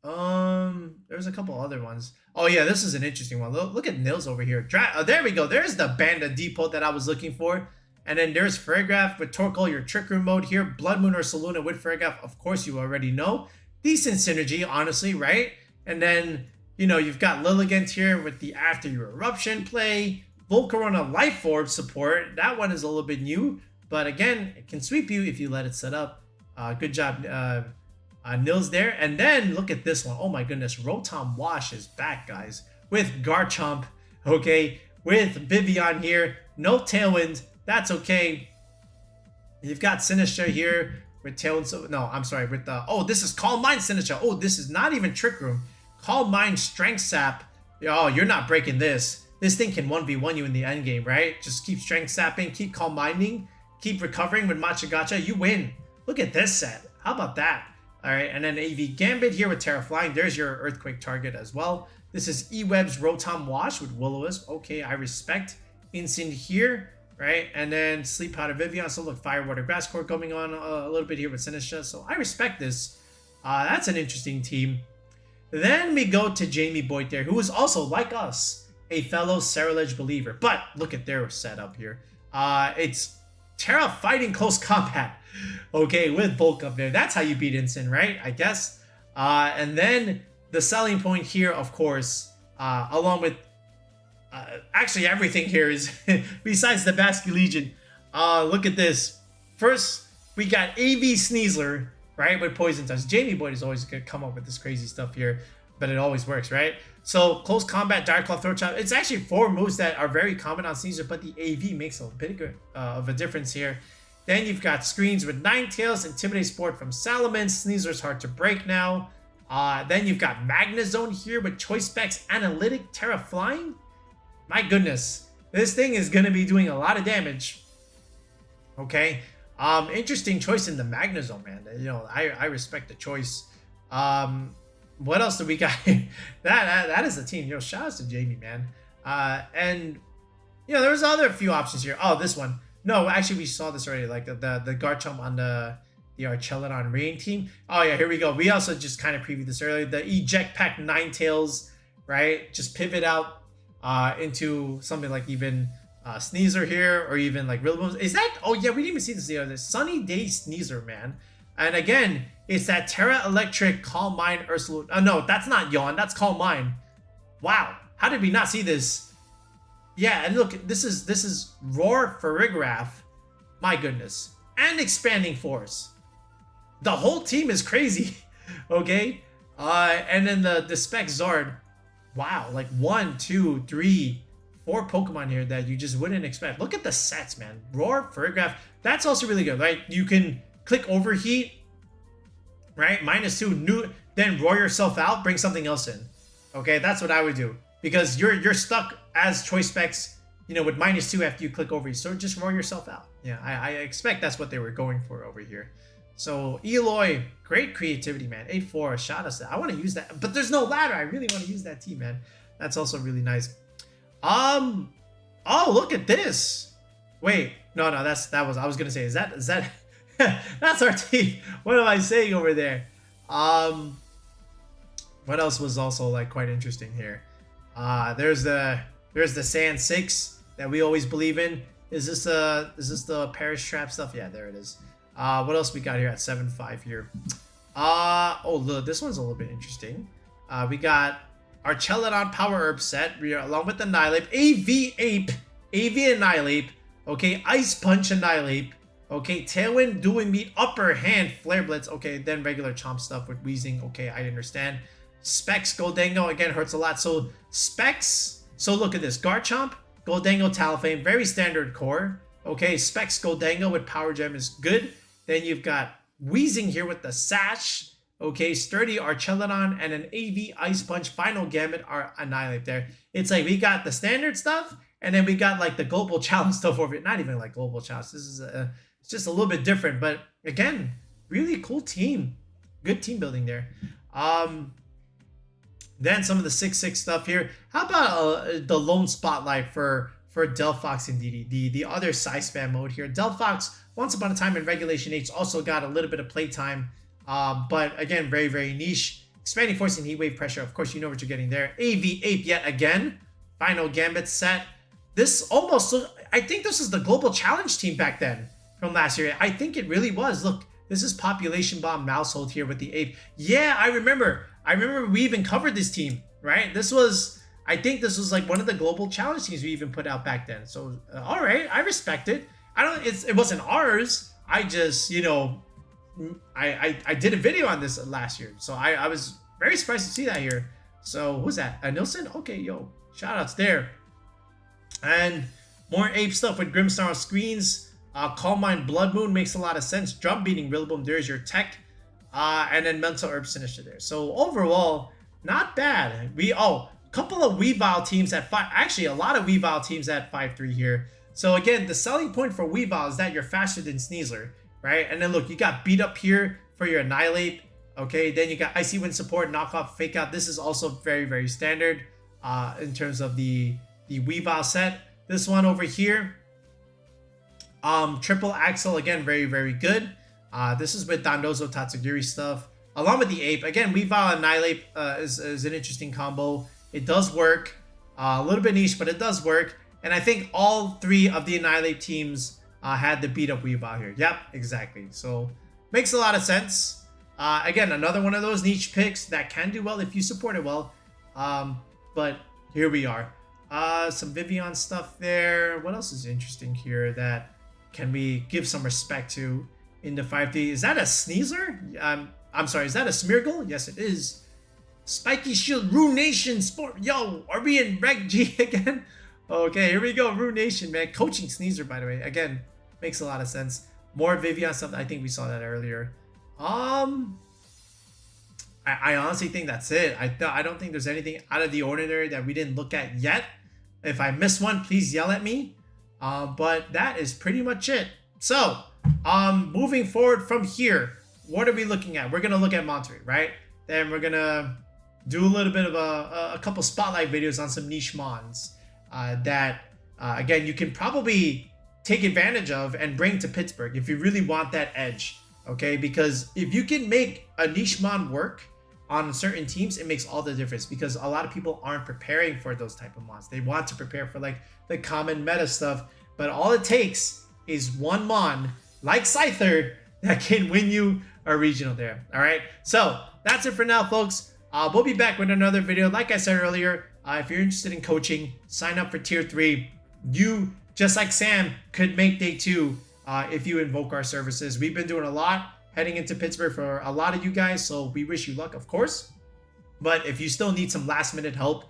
There's a couple other ones. Oh yeah, this is an interesting one. Look at Nils over here. There we go. There's the Banda Depot that I was looking for. And then there's Farigiraf with Torkoal, your Trick Room mode here. Blood Moon or Saluna with Farigiraf, of course you already know. Decent synergy, honestly, right? And then, you know, you've got Lilligant here with the After Your Eruption play. Volcarona Life Orb support. That one is a little bit new. But again, it can sweep you if you let it set up. Good job, Nils there. And then look at this one. Oh my goodness. Rotom Wash is back, guys. With Garchomp, okay? With Vivian here. No Tailwind. That's okay. You've got Sinistra here with Tailwind. So, no, I'm sorry. With the... Oh, this is Calm Mind Sinistra. Oh, this is not even Trick Room. Calm Mind Strength Sap. Oh, you're not breaking this. this thing can 1v1 you in the end game, right? Just keep strength sapping, keep calm minding, keep recovering with Machagacha, you win. Look at this set. How about that? All right, and then AV Gambit here with Terra Flying. There's your Earthquake target as well. This is E-Web's Rotom Wash with Will-O-Wisp. Okay, I respect. Instant here, right? And then Sleep Powder Vivian. So look, Fire, Water, Grass Core coming on a little bit here with Sinistra. So I respect this. That's an interesting team. Then we go to Jamie Boyd there, who is also, like us, a fellow Cerulege believer. But look at their setup here. It's Terra fighting close combat. Okay, with Bulk up there. That's how you beat Instant, right? I guess. And then the selling point here, of course, along with actually everything here is, besides the Basque Legion, look at this. First, we got AV Sneasler, right, with Poison Touch. Jamie Boyd is always going to come up with this crazy stuff here, but it always works, right? So, Close Combat, Dire Claw, Throat Chop. It's actually 4 moves that are very common on Sneasler, but the AV makes a bit of a difference here. Then you've got Screens with Ninetales, Intimidate Sport from Salamence. Sneasler's hard to break now. Then you've got Magnezone here with Choice Specs, Analytic, Terra Flying. My goodness, this thing is going to be doing a lot of damage. Okay, interesting choice in the Magnezone, man. You know, I respect the choice. What else do we got? that is the team. You know, shout outs to Jamie, man. And you know, there's other few options here. Oh, this one. No, actually, we saw this already. Like the Garchomp on the Archaludon Rain team. Oh yeah, here we go. We also just kind of previewed this earlier. The Eject Pack Ninetales, right? Just pivot out into something like even Sneasler here, or even like Rillaboom. Is that? Oh yeah, we didn't even see this the other day. Sunny Day Sneasler, man. And again, it's that Terra Electric Calm Mind Ursula. No, that's not Yawn. That's Calm Mind. Wow, how did we not see this? Yeah, and look, this is Roar Farigiraf. My goodness, and Expanding Force. The whole team is crazy. Okay, and then the Spec Zard. Wow, like 1, 2, 3, 4 Pokemon here that you just wouldn't expect. Look at the sets, man. Roar, Farigiraf. That's also really good, right? You can click Overheat, right? -2, then roar yourself out, bring something else in. Okay, that's what I would do. Because you're stuck as Choice Specs, you know, with -2 after you click Overheat. So just roar yourself out. Yeah, I expect that's what they were going for over here. So Eloy, great creativity, man. 8-4, shot us. I want to use that, but there's no ladder. I really want to use that team, man. That's also really nice. Oh, look at this. Wait, no, I was gonna say, is that that's our team. What am I saying over there? What else was also like quite interesting here? There's the Sand 6 that we always believe in. Is this the Perish Trap stuff? Yeah, there it is. What else we got here at 7-5 here? Oh, look, this one's a little bit interesting. We got Archaludon Power Herb set, along with the Annihilape, AV Annihilape, okay, Ice Punch Annihilape, okay, Tailwind Dual Meat, Upper Hand Flare Blitz, okay, then regular Chomp stuff with Wheezing, okay, I understand. Specs Goldango, again, hurts a lot. So Specs, so look at this, Garchomp, Goldango, Talonflame, very standard core, okay, Specs Goldango with Power Gem is good. Then you've got Wheezing here with the Sash. Okay, Sturdy Archaludon and an AV Ice Punch Final Gambit are Annihilape there. It's like we got the standard stuff, and then we got like the Global Challenge stuff over it. Not even like Global Challenge. This is it's just a little bit different, but again, really cool team. Good team building there. Then some of the 6-6 stuff here. How about the Lone Spotlight for Delphox and DD, the other Size Spam mode here. Delphox, once upon a time in Regulation H, also got a little bit of playtime, but again, very, very niche. Expanding Force and Heat Wave Pressure, of course, you know what you're getting there. AV Ape yet again. Final Gambit set. This almost, I think this is the Global Challenge team back then from last year. I think it really was. Look, this is Population Bomb Maushold here with the Ape. Yeah, I remember we even covered this team, right? I think this was like one of the Global Challenge teams we even put out back then. So, all right, I respect it. It wasn't ours. I just, you know, I did a video on this last year. So I was very surprised to see that here. So who's that? Nilsson? Okay, yo, shout outs there. And more ape stuff with Grimmsnarl Screens. Calm Mind Blood Moon makes a lot of sense. Drum Beating Rillaboom, there's your tech. And then Mental Herb Sinister there. So overall, not bad. couple of Weavile teams at 5. Actually, a lot of Weavile teams at 5-3 here. So again, the selling point for Weavile is that you're faster than Sneasler, right? And then look, you got beat up here for your Annihilape. Okay, then you got Icy Wind support, knockoff, fake out. This is also very, very standard in terms of the Weavile set. This one over here, triple Axel, again, very, very good. This is with Dondozo Tatsugiri stuff. Along with the Ape, again, Weavile and Annihilape is an interesting combo. It does work. A little bit niche, but it does work. And I think all 3 of the Annihilape teams had the beat up Weavile here. Yep, exactly. So makes a lot of sense. Again, another one of those niche picks that can do well if you support it well. But here we are. Some Vivian stuff there. What else is interesting here that can we give some respect to in the 5D? Is that a Sneasler? I'm sorry, is that a Smeargle? Yes, it is. Spiky Shield, Ruination Sport. Yo, are we in Reg G again? Okay, here we go. Ruination, man. Coaching Sneasler, by the way. Again, makes a lot of sense. More Vivian stuff. I think we saw that earlier. I honestly think that's it. I don't think there's anything out of the ordinary that we didn't look at yet. If I miss one, please yell at me. But that is pretty much it. So, moving forward from here, what are we looking at? We're going to look at Monterrey, right? Then we're going to do a little bit of a couple spotlight videos on some niche mons that, again, you can probably take advantage of and bring to Pittsburgh if you really want that edge, okay? Because if you can make a niche mon work on certain teams, it makes all the difference because a lot of people aren't preparing for those type of mons. They want to prepare for like the common meta stuff, but all it takes is one mon like Scyther that can win you a regional there. All right, so that's it for now, folks. We'll be back with another video. Like I said earlier, if you're interested in coaching, sign up for tier 3. You, just like Sam, could make day 2 if you invoke our services. We've been doing a lot heading into Pittsburgh for a lot of you guys, so we wish you luck, of course. But if you still need some last minute help,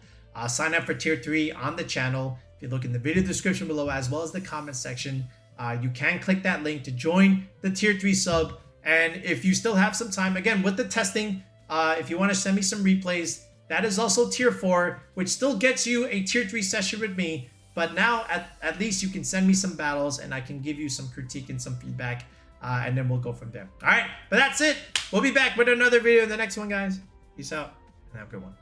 sign up for tier 3 on the channel. If you look in the video description below as well as the comment section, you can click that link to join the tier 3 sub. And if you still have some time, again, with the testing, if you want to send me some replays, that is also tier 4, which still gets you a tier 3 session with me. But now at least you can send me some battles and I can give you some critique and some feedback. And then we'll go from there. All right, but that's it. We'll be back with another video in the next one, guys. Peace out and have a good one.